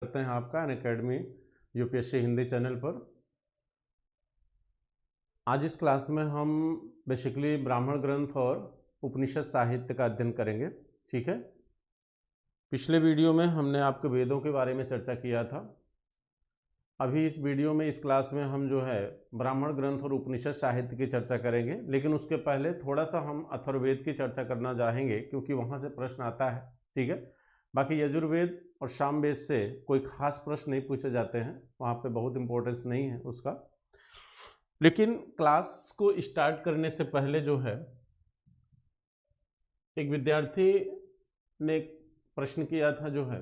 करते हैं आपका अनअकैडमी यूपीएससी हिंदी चैनल पर। आज इस क्लास में हम बेसिकली ब्राह्मण ग्रंथ और उपनिषद साहित्य का अध्ययन करेंगे। ठीक है, पिछले वीडियो में हमने आपके वेदों के बारे में चर्चा किया था। अभी इस वीडियो में इस क्लास में हम जो है ब्राह्मण ग्रंथ और उपनिषद साहित्य की चर्चा करेंगे, लेकिन उसके पहले थोड़ा सा हम अथर्ववेद की चर्चा करना चाहेंगे क्योंकि वहाँ से प्रश्न आता है। ठीक है, बाकी यजुर्वेद और सामवेद से कोई खास प्रश्न नहीं पूछे जाते हैं, वहाँ पे बहुत इंपॉर्टेंस नहीं है उसका। लेकिन क्लास को स्टार्ट करने से पहले जो है एक विद्यार्थी ने एक प्रश्न किया था जो है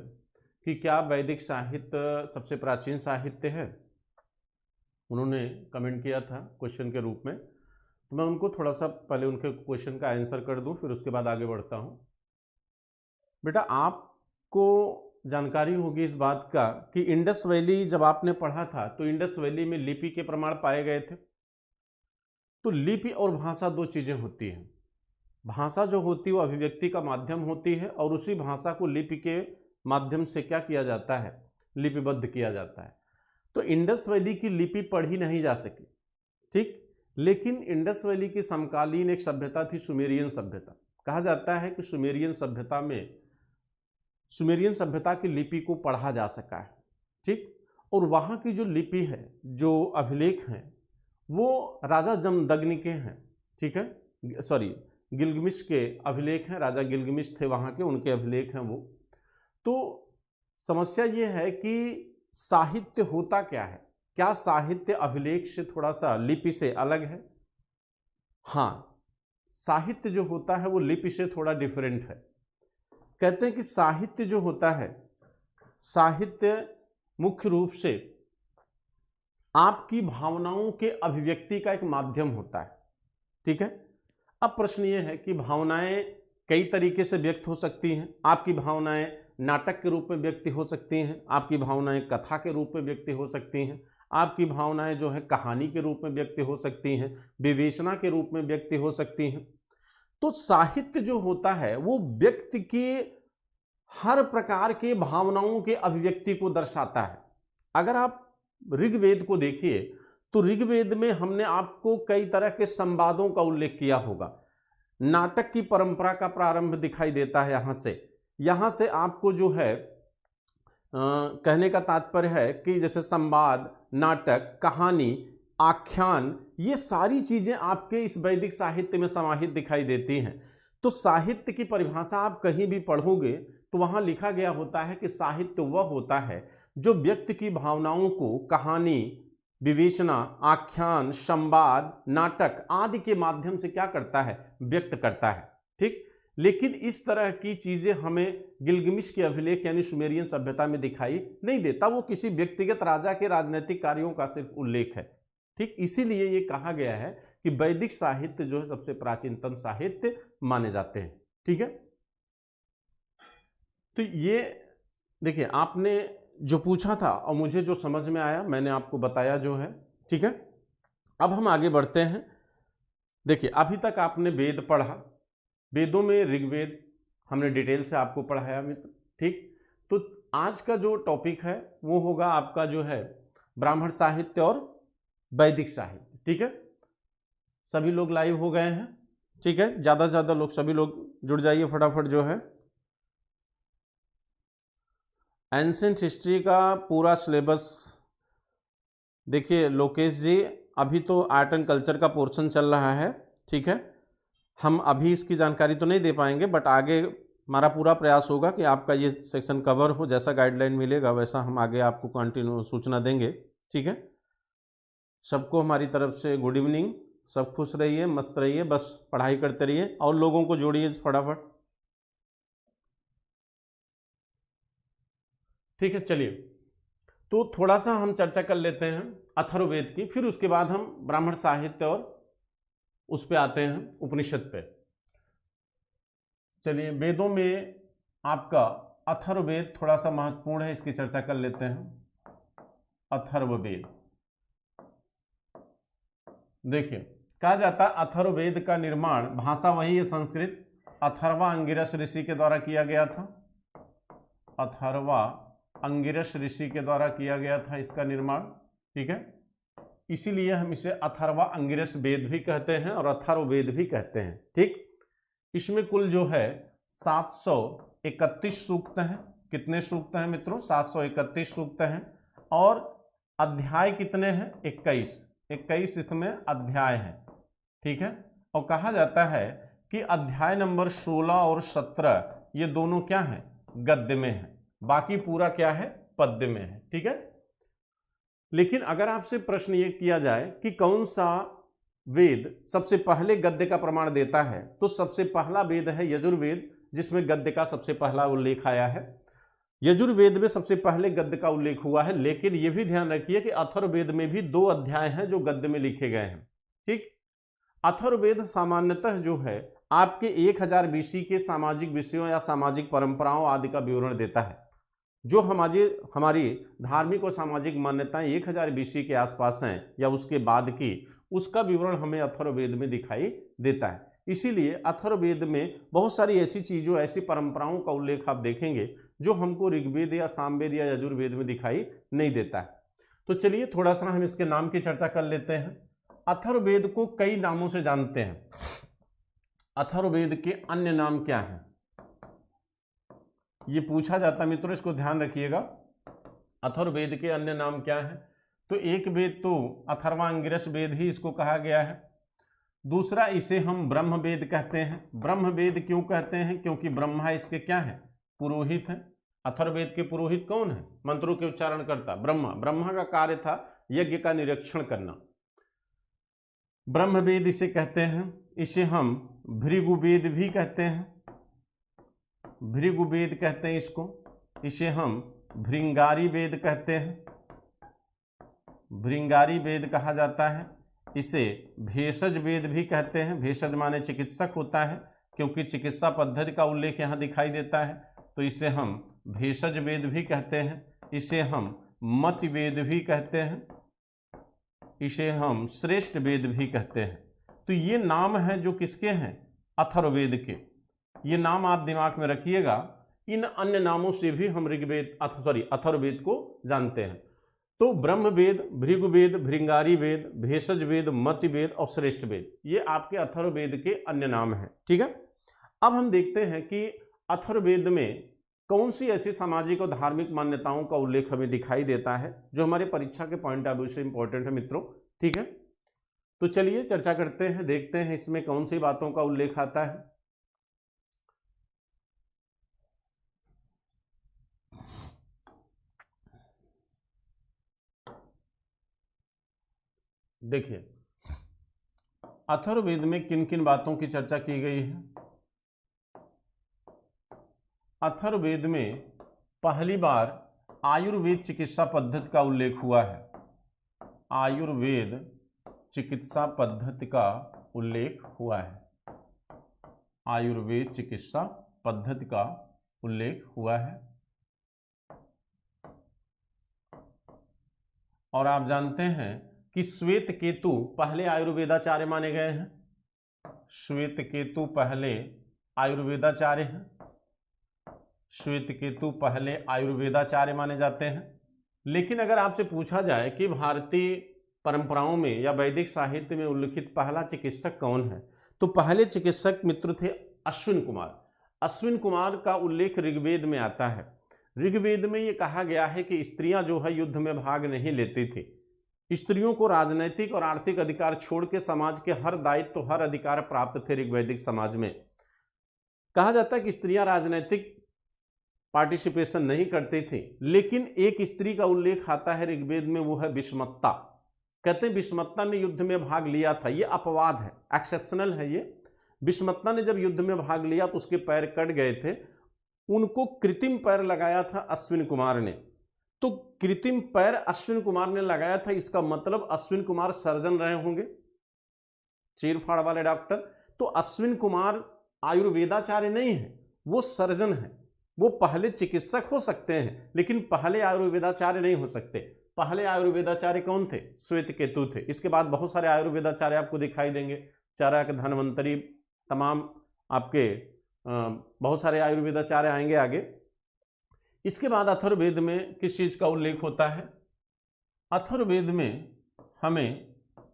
कि क्या वैदिक साहित्य सबसे प्राचीन साहित्य है। उन्होंने कमेंट किया था क्वेश्चन के रूप में, तो मैं उनको थोड़ा सा पहले उनके क्वेश्चन का आंसर कर दूं, फिर उसके बाद आगे बढ़ता हूं। बेटा, आपको जानकारी होगी इस बात का कि इंडस वैली जब आपने पढ़ा था तो इंडस वैली में लिपि के प्रमाण पाए गए थे। तो लिपि और भाषा दो चीजें होती हैं। भाषा जो होती है वो अभिव्यक्ति का माध्यम होती है और उसी भाषा को लिपि के माध्यम से क्या किया जाता है, लिपिबद्ध किया जाता है। तो इंडस वैली की लिपि पढ़ी नहीं जा सकी, ठीक, लेकिन इंडस वैली की समकालीन एक सभ्यता थी सुमेरियन सभ्यता। कहा जाता है कि सुमेरियन सभ्यता में सुमेरियन सभ्यता की लिपि को पढ़ा जा सका है। ठीक, और वहाँ की जो लिपि है, जो अभिलेख हैं, वो राजा जमदग्नि के हैं। ठीक है, सॉरी, गिलगमिश के अभिलेख हैं। राजा गिलगमिश थे वहाँ के, उनके अभिलेख हैं वो। तो समस्या ये है कि साहित्य होता क्या है, क्या साहित्य अभिलेख से थोड़ा सा, लिपि से अलग है? हाँ, साहित्य जो होता है वो लिपि से थोड़ा डिफरेंट है। कहते हैं कि साहित्य जो होता है, साहित्य मुख्य रूप से आपकी भावनाओं के अभिव्यक्ति का एक माध्यम होता है। ठीक है, अब प्रश्न ये है कि भावनाएं कई तरीके से व्यक्त हो सकती हैं। आपकी भावनाएं नाटक के रूप में व्यक्त हो सकती हैं, आपकी भावनाएं कथा के रूप में व्यक्त हो सकती हैं, आपकी भावनाएं जो है कहानी के रूप में व्यक्त हो सकती हैं, विवेचना के रूप में व्यक्त हो सकती हैं। तो साहित्य जो होता है वो व्यक्ति के हर प्रकार के भावनाओं के अभिव्यक्ति को दर्शाता है। अगर आप ऋग्वेद को देखिए तो ऋग्वेद में हमने आपको कई तरह के संवादों का उल्लेख किया होगा। नाटक की परंपरा का प्रारंभ दिखाई देता है यहां से आपको जो है कहने का तात्पर्य है कि जैसे संवाद, नाटक, कहानी, आख्यान, ये सारी चीजें आपके इस वैदिक साहित्य में समाहित दिखाई देती हैं। तो साहित्य की परिभाषा आप कहीं भी पढ़ोगे तो वहां लिखा गया होता है कि साहित्य वह होता है जो व्यक्ति की भावनाओं को कहानी, विवेचना, आख्यान, संवाद, नाटक आदि के माध्यम से क्या करता है, व्यक्त करता है। ठीक, लेकिन इस तरह की चीजें हमें गिलगमिश के अभिलेख यानी सुमेरियन सभ्यता में दिखाई नहीं देता। वो किसी व्यक्तिगत राजा के राजनीतिक कार्यों का सिर्फ उल्लेख है। ठीक, इसीलिए ये कहा गया है कि वैदिक साहित्य जो है सबसे प्राचीनतम साहित्य माने जाते हैं। ठीक है, तो ये देखिए, आपने जो पूछा था और मुझे जो समझ में आया मैंने आपको बताया जो है। ठीक है, अब हम आगे बढ़ते हैं। देखिए, अभी तक आपने वेद पढ़ा, वेदों में ऋग्वेद हमने डिटेल से आपको पढ़ाया मित्र। ठीक, तो आज का जो टॉपिक है वो होगा आपका जो है ब्राह्मण साहित्य और वैदिक साहित्य। ठीक है, सभी लोग लाइव हो गए हैं? ठीक है, ज़्यादा से ज़्यादा लोग, सभी लोग जुड़ जाइए फटाफट जो है। एंशिएंट हिस्ट्री का पूरा सिलेबस देखिए लोकेश जी, अभी तो आर्ट एंड कल्चर का पोर्शन चल रहा है। ठीक है, हम अभी इसकी जानकारी तो नहीं दे पाएंगे, बट आगे हमारा पूरा प्रयास होगा कि आपका ये सेक्शन कवर हो। जैसा गाइडलाइन मिलेगा वैसा हम आगे आपको कंटिन्यू सूचना देंगे। ठीक है, सबको हमारी तरफ से गुड इवनिंग। सब खुश रहिए, मस्त रहिए, बस पढ़ाई करते रहिए और लोगों को जोड़िए फटाफट। ठीक है, चलिए तो थोड़ा सा हम चर्चा कर लेते हैं अथर्ववेद की, फिर उसके बाद हम ब्राह्मण साहित्य और उस पे आते हैं, उपनिषद पे। चलिए, वेदों में आपका अथर्ववेद थोड़ा सा महत्वपूर्ण है, इसकी चर्चा कर लेते हैं। अथर्ववेद देखिए, कहा जाता है अथर्ववेद का निर्माण, भाषा वही है संस्कृत, अथर्वा अंगिरस ऋषि के द्वारा किया गया था। अथर्वा अंगिरस ऋषि के द्वारा किया गया था इसका निर्माण। ठीक है, इसीलिए हम इसे अथर्वा अंगिरस वेद भी कहते हैं और अथर्ववेद भी कहते हैं। ठीक, इसमें कुल जो है 731 सूक्त हैं। कितने सूक्त हैं मित्रों? 731 सूक्त हैं। और अध्याय कितने हैं? 21 इसमें अध्याय हैं। ठीक है, और कहा जाता है कि अध्याय नंबर 16 और 17 ये दोनों क्या हैं? गद्य में है, बाकी पूरा क्या है? पद्य में है। ठीक है, लेकिन अगर आपसे प्रश्न ये किया जाए कि कौन सा वेद सबसे पहले गद्य का प्रमाण देता है, तो सबसे पहला वेद है यजुर्वेद, जिसमें गद्य का सबसे पहला उल्लेख आया है। यजुर्वेद में सबसे पहले गद्य का उल्लेख हुआ है, लेकिन यह भी ध्यान रखिए कि अथर्ववेद में भी 2 अध्याय हैं जो गद्य में लिखे गए हैं। ठीक, अथर्ववेद सामान्यतः जो है आपके 1000 BC के सामाजिक विषयों या सामाजिक परंपराओं आदि का विवरण देता है। जो हमारी धार्मिक और सामाजिक मान्यताएं 1000 BC के आसपास हैं या उसके बाद की, उसका विवरण हमें अथर्ववेद में दिखाई देता है। इसीलिए अथर्ववेद में बहुत सारी ऐसी चीज़ों, ऐसी परंपराओं का उल्लेख आप देखेंगे जो हमको ऋग्वेद या सामवेद या यजुर्वेद में दिखाई नहीं देता है। तो चलिए थोड़ा सा हम इसके नाम की चर्चा कर लेते हैं। अथर्ववेद को कई नामों से जानते हैं। अथर्ववेद के अन्य नाम क्या हैं? ये पूछा जाता है मित्रों, इसको ध्यान रखिएगा। अथर्ववेद के अन्य नाम क्या हैं? तो एक वेद तो अथर्वांगिरस वेद ही इसको कहा गया है। दूसरा, इसे हम ब्रह्म वेद कहते हैं। ब्रह्म वेद क्यों कहते हैं? क्योंकि ब्रह्मा इसके क्या है? पुरोहित हैं। अथर्ववेद के पुरोहित कौन है? मंत्रों के उच्चारण करता ब्रह्मा। ब्रह्मा का कार्य था यज्ञ का निरीक्षण करना। ब्रह्म वेद इसे कहते हैं। इसे हम भृगुवेद भी कहते हैं, भृगुवेद कहते हैं इसको। इसे हम भृंगारी वेद कहते हैं, भृंगारी वेद कहा जाता है। इसे भेषज वेद भी कहते हैं। भेषज माने चिकित्सक होता है, क्योंकि चिकित्सा पद्धति का उल्लेख यहाँ दिखाई देता है, तो इसे हम भेषज वेद भी कहते हैं। इसे हम मत वेद भी कहते हैं। इसे हम श्रेष्ठ वेद भी कहते हैं। तो ये नाम है जो किसके हैं? अथर्ववेद के। ये नाम आप दिमाग में रखिएगा। इन अन्य नामों से भी हम अथर्ववेद को जानते हैं। तो ब्रह्मवेद, भृगुवेद, भृंगारी वेद, भेषज वेद, मत वेद और श्रेष्ठ वेद, ये आपके अथर्ववेद के अन्य नाम हैं। ठीक है, अब हम देखते हैं कि अथर्ववेद में कौन सी ऐसी सामाजिक और धार्मिक मान्यताओं का उल्लेख हमें दिखाई देता है जो हमारे परीक्षा के पॉइंट ऑफ व्यू से इंपॉर्टेंट है मित्रों। ठीक है, तो चलिए चर्चा करते हैं, देखते हैं इसमें कौन सी बातों का उल्लेख आता है। देखिए, अथर्ववेद में किन किन बातों की चर्चा की गई है। अथर्ववेद में पहली बार आयुर्वेद चिकित्सा पद्धति का उल्लेख हुआ है। आयुर्वेद चिकित्सा पद्धति का उल्लेख हुआ है। आयुर्वेद चिकित्सा पद्धति का उल्लेख हुआ है। और आप जानते हैं कि श्वेत केतु पहले आयुर्वेदाचार्य माने गए हैं। श्वेत केतु पहले आयुर्वेदाचार्य हैं। श्वेत केतु पहले आयुर्वेदाचार्य माने जाते हैं। लेकिन अगर आपसे पूछा जाए कि भारतीय परंपराओं में या वैदिक साहित्य में उल्लिखित पहला चिकित्सक कौन है, तो पहले चिकित्सक मित्र थे अश्विन कुमार। अश्विन कुमार का उल्लेख ऋग्वेद में आता है। ऋग्वेद में ये कहा गया है कि स्त्रियां जो है युद्ध में भाग नहीं लेती थी। स्त्रियों को राजनैतिक और आर्थिक अधिकार छोड़ के समाज के हर दायित्व, हर अधिकार प्राप्त थे। ऋग्वैदिक समाज में कहा जाता है कि स्त्रियां राजनैतिक पार्टिसिपेशन नहीं करती थी, लेकिन एक स्त्री का उल्लेख आता है ऋग्वेद में, वो है विषमत्ता। कहते हैं विषमत्ता ने युद्ध में भाग लिया था। ये अपवाद है, एक्सेप्शनल है ये। विषमत्ता ने जब युद्ध में भाग लिया तो उसके पैर कट गए थे, उनको कृत्रिम पैर लगाया था अश्विन कुमार ने। तो कृत्रिम पैर अश्विन कुमार ने लगाया था, इसका मतलब अश्विन कुमार सर्जन रहे होंगे, चीरफाड़ वाले डॉक्टर। तो अश्विन कुमार आयुर्वेदाचार्य नहीं है, वो सर्जन है। वो पहले चिकित्सक हो सकते हैं, लेकिन पहले आयुर्वेदाचार्य नहीं हो सकते। पहले आयुर्वेदाचार्य कौन थे? श्वेत केतु थे। इसके बाद बहुत सारे आयुर्वेदाचार्य आपको दिखाई देंगे, चरक, धन्वंतरी, तमाम आपके बहुत सारे आयुर्वेदाचार्य आएंगे आगे। इसके बाद अथर्ववेद में किस चीज का उल्लेख होता है? अथर्ववेद में हमें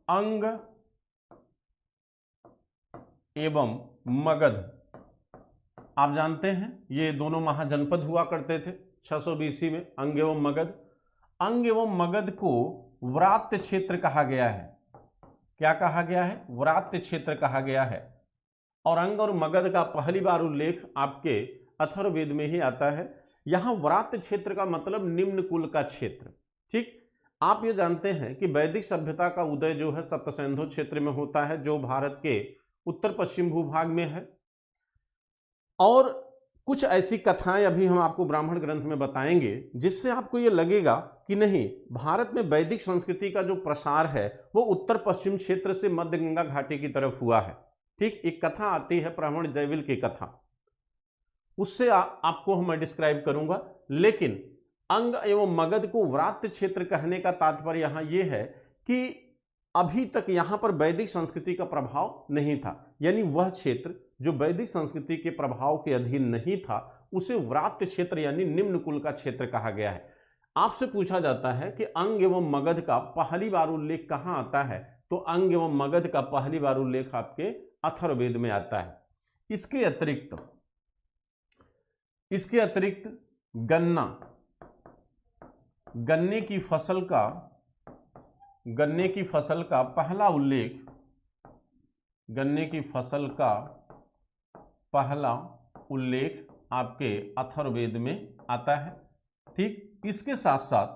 अंग एवं मगध, आप जानते हैं ये दोनों महाजनपद हुआ करते थे 600 BC में, अंग एवं मगध। अंग एवं मगध को व्रात्य क्षेत्र कहा गया है। क्या कहा गया है? व्रात्य क्षेत्र कहा गया है। और अंग और मगध का पहली बार उल्लेख आपके अथर्ववेद में ही आता है। यहां व्रात्य क्षेत्र का मतलब निम्न कुल का क्षेत्र। ठीक, आप ये जानते हैं कि वैदिक सभ्यता का उदय जो है सप्तसिंधु क्षेत्र में होता है, जो भारत के उत्तर पश्चिम भूभाग में है। और कुछ ऐसी कथाएं अभी हम आपको ब्राह्मण ग्रंथ में बताएंगे जिससे आपको ये लगेगा कि नहीं, भारत में वैदिक संस्कृति का जो प्रसार है वो उत्तर पश्चिम क्षेत्र से मध्य गंगा घाटी की तरफ हुआ है। ठीक, एक कथा आती है प्रवण जयविल की कथा, उससे आपको मैं डिस्क्राइब करूंगा। लेकिन अंग एवं मगध को व्रात्य क्षेत्र कहने का तात्पर्य यहां यह है कि अभी तक यहां पर वैदिक संस्कृति का प्रभाव नहीं था, यानी वह क्षेत्र जो वैदिक संस्कृति के प्रभाव के अधीन नहीं था उसे व्रात्य क्षेत्र यानी निम्न कुल का क्षेत्र कहा गया है। आपसे पूछा जाता है कि अंग एवं मगध का पहली बार उल्लेख कहां आता है, तो अंग एवं मगध का पहली बार उल्लेख आपके अथर्ववेद में आता है। इसके अतिरिक्त गन्ने की फसल का पहला उल्लेख आपके अथर्ववेद में आता है। ठीक, इसके साथ साथ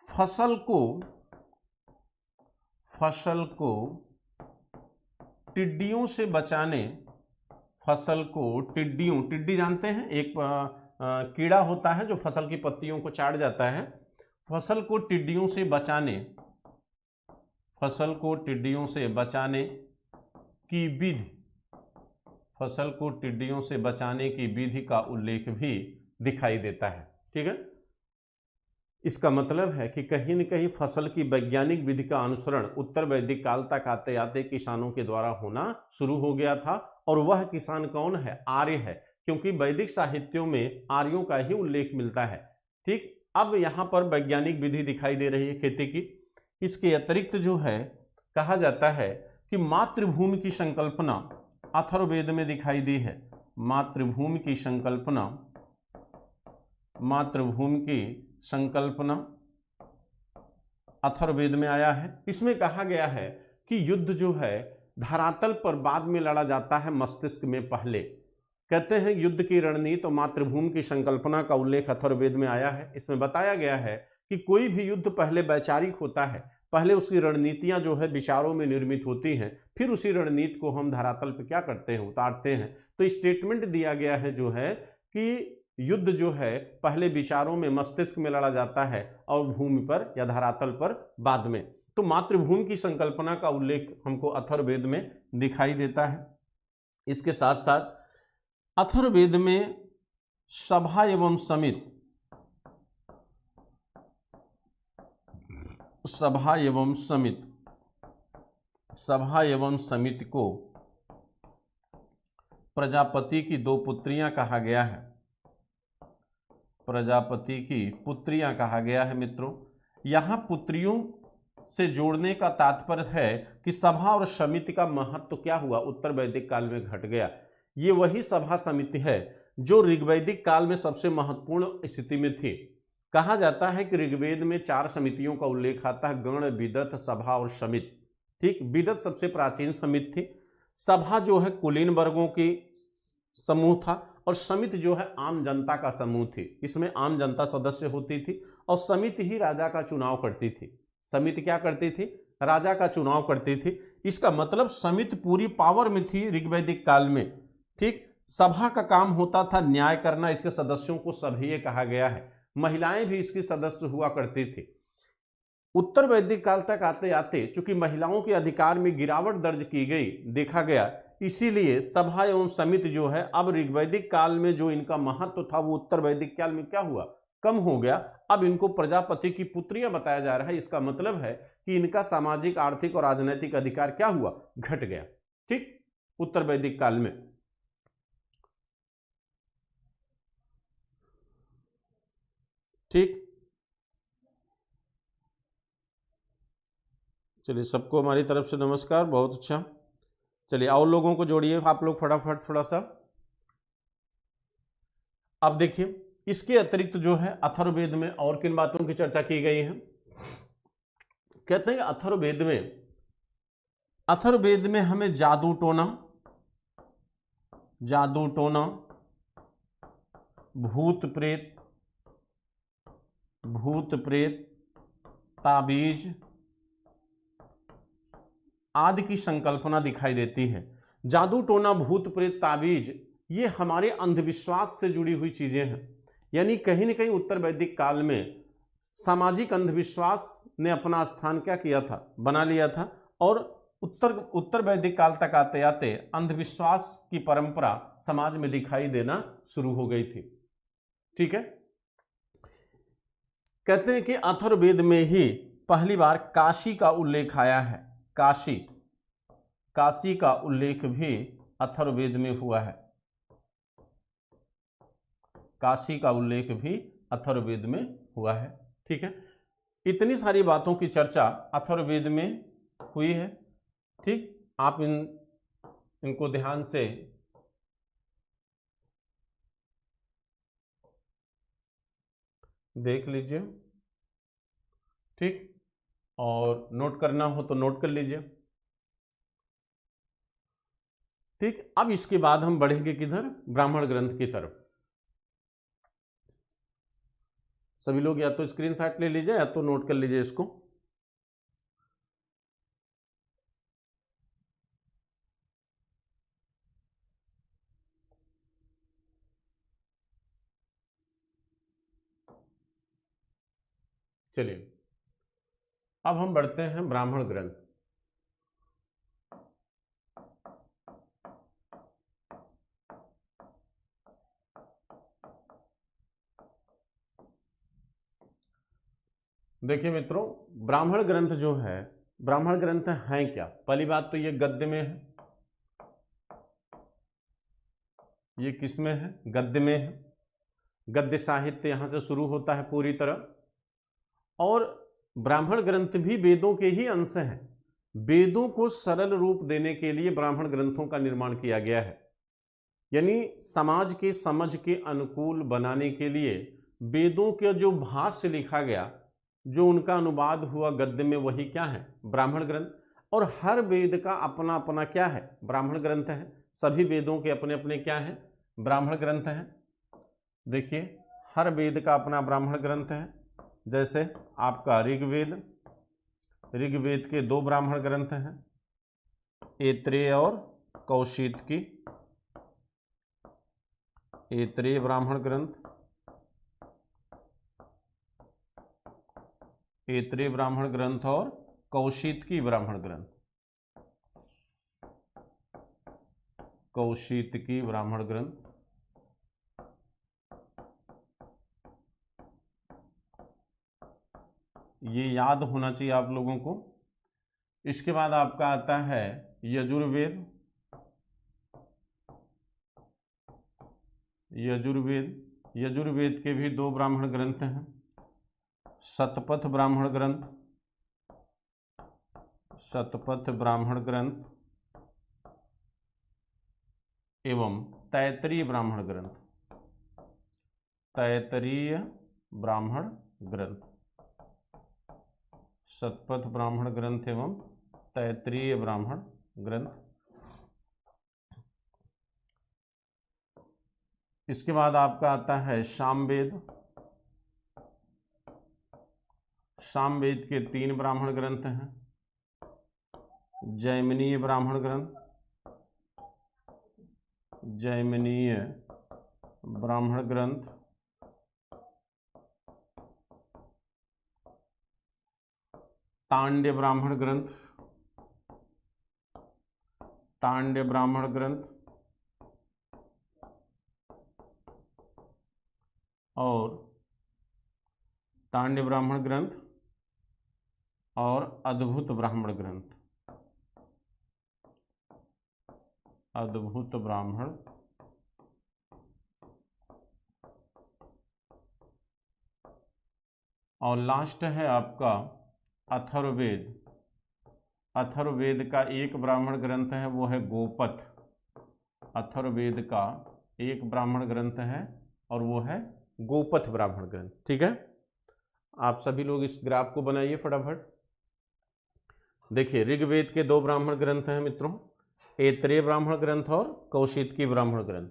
फसल को टिड्डियों से बचाने, टिड्डी जानते हैं, एक कीड़ा होता है जो फसल की पत्तियों को चाट जाता है। फसल को टिड्डियों से बचाने की विधि का उल्लेख भी दिखाई देता है। ठीक है, इसका मतलब है कि कहीं न कहीं फसल की वैज्ञानिक विधि का अनुसरण उत्तर वैदिक काल तक आते आते किसानों के द्वारा होना शुरू हो गया था। और वह किसान कौन है? आर्य है, क्योंकि वैदिक साहित्यों में आर्यों का ही उल्लेख मिलता है। ठीक, अब यहाँ पर वैज्ञानिक विधि दिखाई दे रही है खेती की। इसके अतिरिक्त जो है कहा जाता है कि मातृभूमि की संकल्पना अथर्ववेद में दिखाई दी है। मातृभूमि की संकल्पना अथर्ववेद में आया है। इसमें कहा गया है कि युद्ध जो है धरातल पर बाद में लड़ा जाता है, मस्तिष्क में पहले। कहते हैं युद्ध की रणनीति और मातृभूमि की संकल्पना का उल्लेख अथर्ववेद में आया है। इसमें बताया गया है कि कोई भी युद्ध पहले वैचारिक होता है, पहले उसकी रणनीतियां जो है विचारों में निर्मित होती हैं, फिर उसी रणनीति को हम धरातल पर क्या करते हैं? उतारते हैं। तो स्टेटमेंट दिया गया है जो है कि युद्ध जो है पहले विचारों में, मस्तिष्क में लड़ा जाता है और भूमि पर या धरातल पर बाद में। तो मातृभूमि की संकल्पना का उल्लेख हमको अथर्ववेद में दिखाई देता है। इसके साथ साथ अथर्ववेद में सभा एवं समिति को प्रजापति की दो पुत्रियां कहा गया है। मित्रों, यहां पुत्रियों से जोड़ने का तात्पर्य है कि सभा और समिति का महत्व क्या हुआ? उत्तर वैदिक काल में घट गया। ये वही सभा समिति है जो ऋग्वैदिक काल में सबसे महत्वपूर्ण स्थिति में थी। कहा जाता है कि ऋग्वेद में 4 समितियों का उल्लेख आता है, गण, विदत, सभा और समिति। ठीक, विदत सबसे प्राचीन समिति थी, सभा जो है कुलीन वर्गों की समूह था, और समिति जो है आम जनता का समूह थी। इसमें आम जनता सदस्य होती थी और समिति ही राजा का चुनाव करती थी। समिति क्या करती थी? राजा का चुनाव करती थी। इसका मतलब समिति पूरी पावर में थी ऋग्वैदिक काल में। ठीक, सभा का काम होता था न्याय करना, इसके सदस्यों को सभीय कहा गया है। महिलाएं भी इसकी सदस्य हुआ करती थी। उत्तर वैदिक काल तक आते आते चूंकि महिलाओं के अधिकार में गिरावट दर्ज की गई, देखा गया, इसीलिए सभा एवं समिति जो है अब ऋग्वैदिक काल में जो इनका महत्व था वो उत्तर वैदिक काल में क्या हुआ? कम हो गया। अब इनको प्रजापति की पुत्रियां बताया जा रहा है। इसका मतलब है कि इनका सामाजिक, आर्थिक और राजनीतिक अधिकार क्या हुआ? घट गया। ठीक, उत्तर वैदिक काल में। ठीक, चलिए सबको हमारी तरफ से नमस्कार, बहुत अच्छा। चलिए और लोगों को जोड़िए आप लोग फटाफट थोड़ा सा। अब देखिए इसके अतिरिक्त जो है अथर्ववेद में और किन बातों की चर्चा की गई है। कहते हैं अथर्ववेद में हमें जादू टोना, भूत प्रेत, ताबीज आदि की संकल्पना दिखाई देती है। जादू टोना, भूत प्रेत, ताबीज ये हमारे अंधविश्वास से जुड़ी हुई चीजें हैं। यानी कहीं न कहीं उत्तर वैदिक काल में सामाजिक अंधविश्वास ने अपना स्थान क्या किया था, बना लिया था। और उत्तर वैदिक काल तक आते आते अंधविश्वास की परंपरा समाज में दिखाई देना शुरू हो गई थी। ठीक है, कहते हैं कि अथर्ववेद में ही पहली बार काशी का उल्लेख आया है। काशी का उल्लेख भी अथर्ववेद में हुआ है। काशी का उल्लेख भी अथर्ववेद में हुआ है। ठीक है, इतनी सारी बातों की चर्चा अथर्ववेद में हुई है। ठीक, आप इनको ध्यान से देख लीजिए। ठीक, और नोट करना हो तो नोट कर लीजिए। ठीक, अब इसके बाद हम बढ़ेंगे किधर, ब्राह्मण ग्रंथ की तरफ। सभी लोग या तो स्क्रीनशॉट ले लीजिए या तो नोट कर लीजिए इसको। चलिए अब हम बढ़ते हैं ब्राह्मण ग्रंथ। देखिए मित्रों, ब्राह्मण ग्रंथ जो है, ब्राह्मण ग्रंथ हैं क्या? पहली बात तो ये गद्य में है। ये किस में है? गद्य में है। गद्य साहित्य यहां से शुरू होता है पूरी तरह। और ब्राह्मण ग्रंथ भी वेदों के ही अंश हैं। वेदों को सरल रूप देने के लिए ब्राह्मण ग्रंथों का निर्माण किया गया है। यानी समाज के समझ के अनुकूल बनाने के लिए वेदों के जो भाष्य लिखा गया, जो उनका अनुवाद हुआ गद्य में, वही क्या है? ब्राह्मण ग्रंथ। और हर वेद का अपना अपना क्या है? ब्राह्मण ग्रंथ है। सभी वेदों के अपने अपने क्या है? ब्राह्मण ग्रंथ है। देखिए हर वेद का अपना ब्राह्मण ग्रंथ है। जैसे आपका ऋग्वेद, ऋग्वेद के 2 ब्राह्मण ग्रंथ हैं, ऐत्रेय और कौशितकी। ऐत्रेय ब्राह्मण ग्रंथ, ऐत्रेय ब्राह्मण ग्रंथ और कौशितकी ब्राह्मण ग्रंथ, कौशितकी ब्राह्मण ग्रंथ। ये याद होना चाहिए आप लोगों को। इसके बाद आपका आता है यजुर्वेद। यजुर्वेद के भी 2 ब्राह्मण ग्रंथ हैं, शतपथ ब्राह्मण ग्रंथ, शतपथ ब्राह्मण ग्रंथ एवं तैत्तरीय ब्राह्मण ग्रंथ, तैत्तरीय ब्राह्मण ग्रंथ, शतपथ ब्राह्मण ग्रंथ एवं तैत्तरीय ब्राह्मण ग्रंथ। इसके बाद आपका आता है सामवेद। सामवेद के 3 ब्राह्मण ग्रंथ हैं, जैमिनीय ब्राह्मण ग्रंथ, जैमिनीय ब्राह्मण ग्रंथ, तांड्य ब्राह्मण ग्रंथ, तांड्य ब्राह्मण ग्रंथ और तांड्य ब्राह्मण ग्रंथ और अद्भुत ब्राह्मण ग्रंथ, अद्भुत ब्राह्मण और लास्ट है आपका अथर्ववेद। अथर्ववेद का एक ब्राह्मण ग्रंथ है, वो है गोपथ। अथर्ववेद का एक ब्राह्मण ग्रंथ है और वो है गोपथ ब्राह्मण ग्रंथ। ठीक है, आप सभी लोग इस ग्राफ को बनाइए फटाफट। देखिए, ऋग्वेद के 2 ब्राह्मण ग्रंथ हैं मित्रों, ऐतरेय ब्राह्मण ग्रंथ और कौशितकी ब्राह्मण ग्रंथ।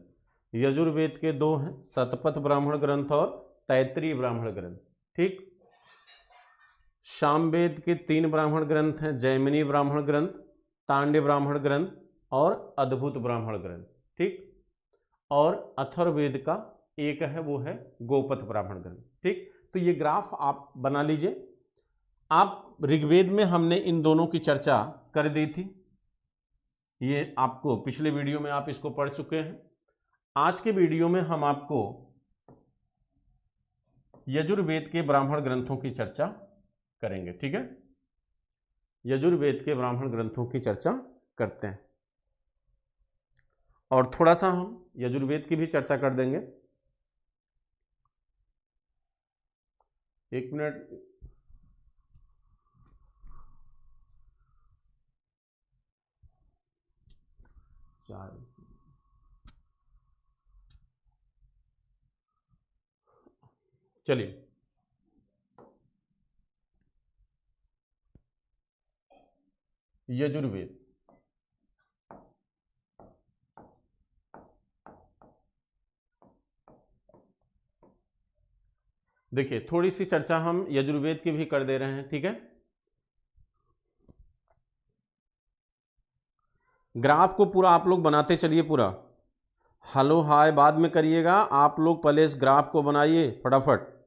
यजुर्वेद के 2 हैं, शतपथ ब्राह्मण ग्रंथ और तैत्तिरीय ब्राह्मण ग्रंथ। ठीक। सामवेद के 3 ब्राह्मण ग्रंथ हैं, जैमिनी ब्राह्मण ग्रंथ, तांड्य ब्राह्मण ग्रंथ और अद्भुत ब्राह्मण ग्रंथ। ठीक। और अथर्ववेद का एक है, वो है गोपथ ब्राह्मण ग्रंथ। ठीक। तो ये ग्राफ आप बना लीजिए। आप ऋग्वेद में हमने इन दोनों की चर्चा कर दी थी, ये आपको पिछले वीडियो में आप इसको पढ़ चुके हैं। आज के वीडियो में हम आपको यजुर्वेद के ब्राह्मण ग्रंथों की चर्चा करेंगे। ठीक है, यजुर्वेद के ब्राह्मण ग्रंथों की चर्चा करते हैं और थोड़ा सा हम यजुर्वेद की भी चर्चा कर देंगे। एक मिनट, चलिए। यजुर्वेद, देखिए थोड़ी सी चर्चा हम यजुर्वेद की भी कर दे रहे हैं। ठीक है, ग्राफ को पूरा आप लोग बनाते चलिए। पूरा हेलो हाय बाद में करिएगा, आप लोग पहले इस ग्राफ को बनाइए फटाफट।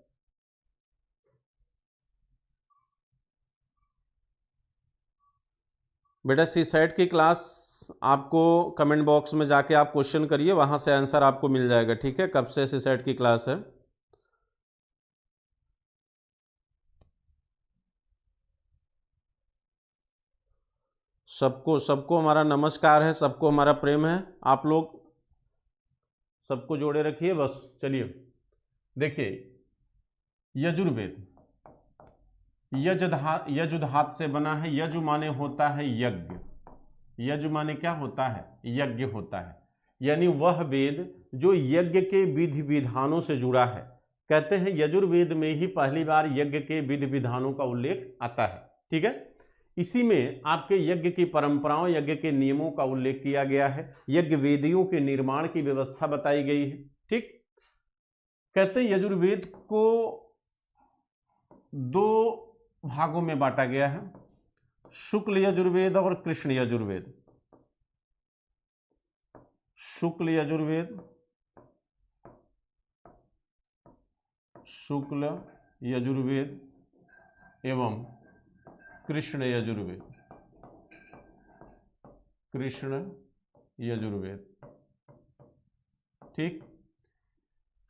बेटा सीसैट की क्लास आपको कमेंट बॉक्स में जाके आप क्वेश्चन करिए, वहां से आंसर आपको मिल जाएगा। ठीक है, कब से सीसैट की क्लास है। सबको सबको हमारा नमस्कार है, सबको हमारा प्रेम है। आप लोग सबको जोड़े रखिए बस। चलिए देखिए, यजुर्वेद यजुध हाथ से बना है। यजु माने होता है यज्ञ। यजु माने क्या होता है? यज्ञ होता है, यानी वह वेद जो यज्ञ के विधि विधानों से जुड़ा है। कहते हैं यजुर्वेद में ही पहली बार यज्ञ के विधि विधानों का उल्लेख आता है। ठीक है, इसी में आपके यज्ञ की परंपराओं, यज्ञ के नियमों का उल्लेख किया गया है, यज्ञ वेदियों के निर्माण की व्यवस्था बताई गई है। ठीक, कहते हैं यजुर्वेद को 2 भागों में बांटा गया है, शुक्ल यजुर्वेद और कृष्ण यजुर्वेद। शुक्ल यजुर्वेद, शुक्ल यजुर्वेद एवं कृष्ण यजुर्वेद। कृष्ण यजुर्वेद। ठीक,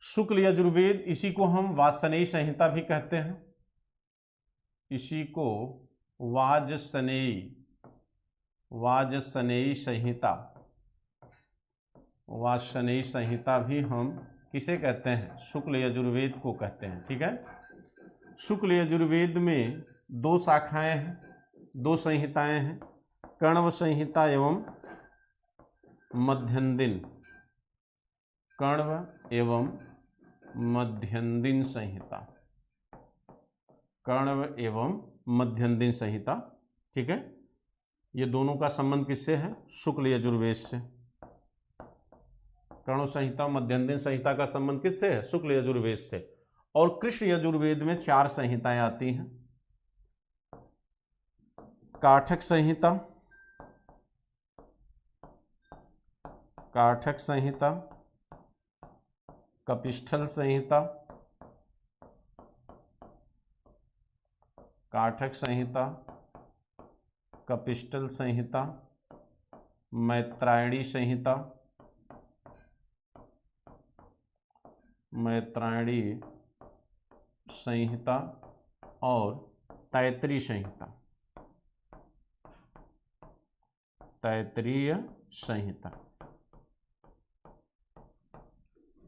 शुक्ल यजुर्वेद, इसी को हम वाजसनेयी संहिता भी कहते हैं। इसी को वाजसनेयी संहिता, वाजसनेयी संहिता भी हम किसे कहते हैं? शुक्ल यजुर्वेद को कहते हैं। ठीक है, शुक्ल यजुर्वेद में 2 शाखाएं हैं, 2 संहिताएं हैं, कण्व संहिता एवं मध्यन्दिन। कण्व एवं मध्यन्दिन संहिता। कण्व एवं मध्यन्दिन संहिता। ठीक है, ये दोनों का संबंध किससे है? शुक्ल यजुर्वेद से। कण्व संहिता, मध्यन्दिन संहिता का संबंध किससे है? शुक्ल यजुर्वेद से। और कृष्ण यजुर्वेद में 4 संहिताएं आती हैं। काठक संहिता, काठक संहिता, कपिष्ठल संहिता, काठक संहिता, कपिष्ठल संहिता, मैत्रायणी संहिता, मैत्रायणी संहिता और तैत्तिरीय संहिता। तैत्तिरीय संहिता।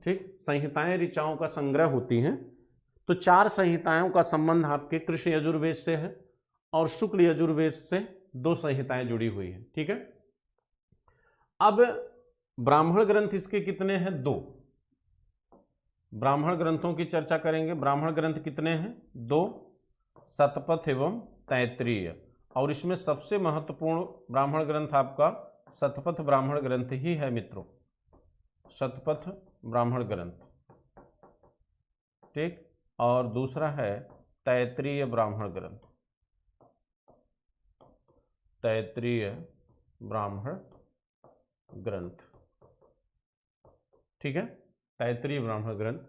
ठीक, संहिताएं ऋचाओं का संग्रह होती हैं, तो 4 संहिताओं का संबंध आपके कृष्ण यजुर्वेद से है और शुक्ल यजुर्वेद से 2 संहिताएं जुड़ी हुई हैं। ठीक है, अब ब्राह्मण ग्रंथ इसके कितने हैं? 2 ब्राह्मण ग्रंथों की चर्चा करेंगे। ब्राह्मण ग्रंथ कितने हैं? 2, शतपथ एवं तैत्तिरीय। और इसमें सबसे महत्वपूर्ण ब्राह्मण ग्रंथ आपका शतपथ ब्राह्मण ग्रंथ ही है मित्रों, शतपथ ब्राह्मण ग्रंथ। ठीक, और दूसरा है तैत्तिरीय ब्राह्मण ग्रंथ, तैत्तिरीय ब्राह्मण ग्रंथ। ठीक है, तैत्तिरीय ब्राह्मण ग्रंथ।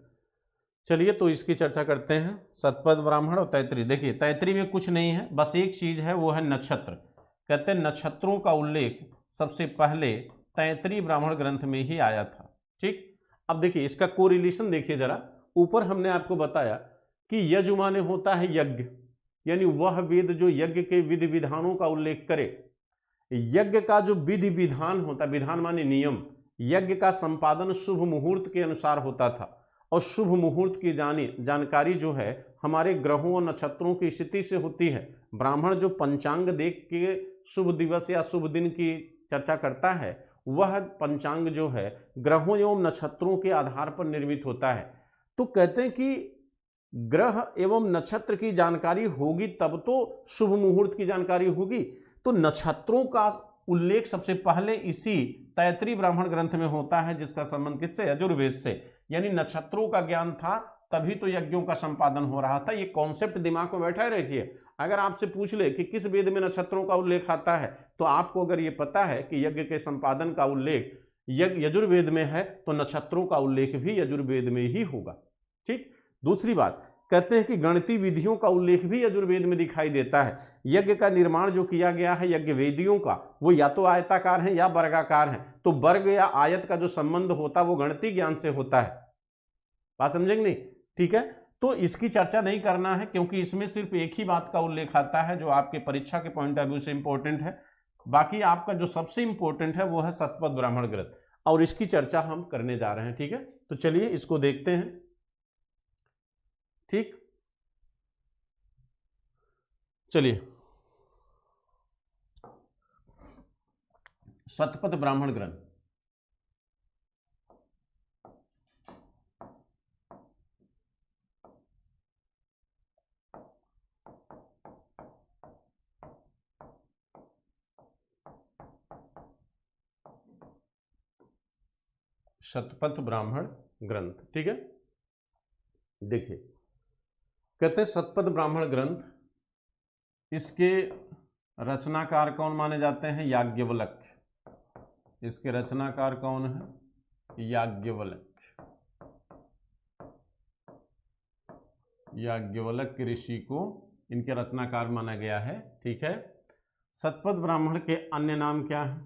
चलिए तो इसकी चर्चा करते हैं, शतपथ ब्राह्मण और तैत्तिरीय। देखिए तैत्तिरीय में कुछ नहीं है, बस एक चीज है, वो है नक्षत्र। कहते हैं नक्षत्रों का उल्लेख सबसे पहले तैत्तिरीय ब्राह्मण ग्रंथ में ही आया था। ठीक, अब देखिए इसका कोरिलेशन देखिए जरा। ऊपर हमने आपको बताया कि यजु माने होता है यज्ञ, यानी वह वेद जो यज्ञ के विधि विधानों का उल्लेख करे। यज्ञ का जो विधि विधान होता, विधान माने नियम, यज्ञ का संपादन शुभ मुहूर्त के अनुसार होता था। और शुभ मुहूर्त की जानकारी जो है हमारे ग्रहों और नक्षत्रों की स्थिति से होती है। ब्राह्मण जो पंचांग देख के शुभ दिवस या शुभ दिन की चर्चा करता है, वह पंचांग जो है ग्रहों एवं नक्षत्रों के आधार पर निर्मित होता है। तो कहते हैं कि ग्रह एवं नक्षत्र की जानकारी होगी तब तो शुभ मुहूर्त की जानकारी होगी। तो नक्षत्रों का उल्लेख सबसे पहले इसी तैत्तिरीय ब्राह्मण ग्रंथ में होता है, जिसका संबंध किससे? यजुर्वेद से। यानी नक्षत्रों का ज्ञान था तभी तो यज्ञों का संपादन हो रहा था। ये कॉन्सेप्ट दिमाग में बैठा रखिए। अगर आपसे पूछ ले कि किस वेद में नक्षत्रों का उल्लेख आता है, तो आपको अगर ये पता है कि यज्ञ के संपादन का उल्लेख यजुर्वेद में है, तो नक्षत्रों का उल्लेख भी यजुर्वेद में ही होगा। ठीक, दूसरी बात कहते हैं कि गणितीय विधियों का उल्लेख भी यजुर्वेद में दिखाई देता है। यज्ञ का निर्माण जो किया गया है यज्ञ वेदियों का, वो या तो आयताकार है या वर्गाकार है। तो वर्ग या आयत का जो संबंध होता है वो गणितीय ज्ञान से होता है। बात समझेंगे नहीं? ठीक है, तो इसकी चर्चा नहीं करना है क्योंकि इसमें सिर्फ एक ही बात का उल्लेख आता है जो आपके परीक्षा के पॉइंट ऑफ व्यू से इंपॉर्टेंट है। बाकी आपका जो सबसे इंपॉर्टेंट है वो है शतपथ ब्राह्मण ग्रंथ, और इसकी चर्चा हम करने जा रहे हैं। ठीक है, तो चलिए इसको देखते हैं। ठीक, चलिए शतपथ ब्राह्मण ग्रंथ। शतपथ ब्राह्मण ग्रंथ, ठीक है। देखिए कहते हैं शतपथ ब्राह्मण ग्रंथ, इसके रचनाकार कौन माने जाते हैं? याज्ञवल्क्य। इसके रचनाकार कौन है? याज्ञवल्क्य। याज्ञवल्क्य ऋषि को इनके रचनाकार माना गया है। ठीक है, शतपथ ब्राह्मण के अन्य नाम क्या है?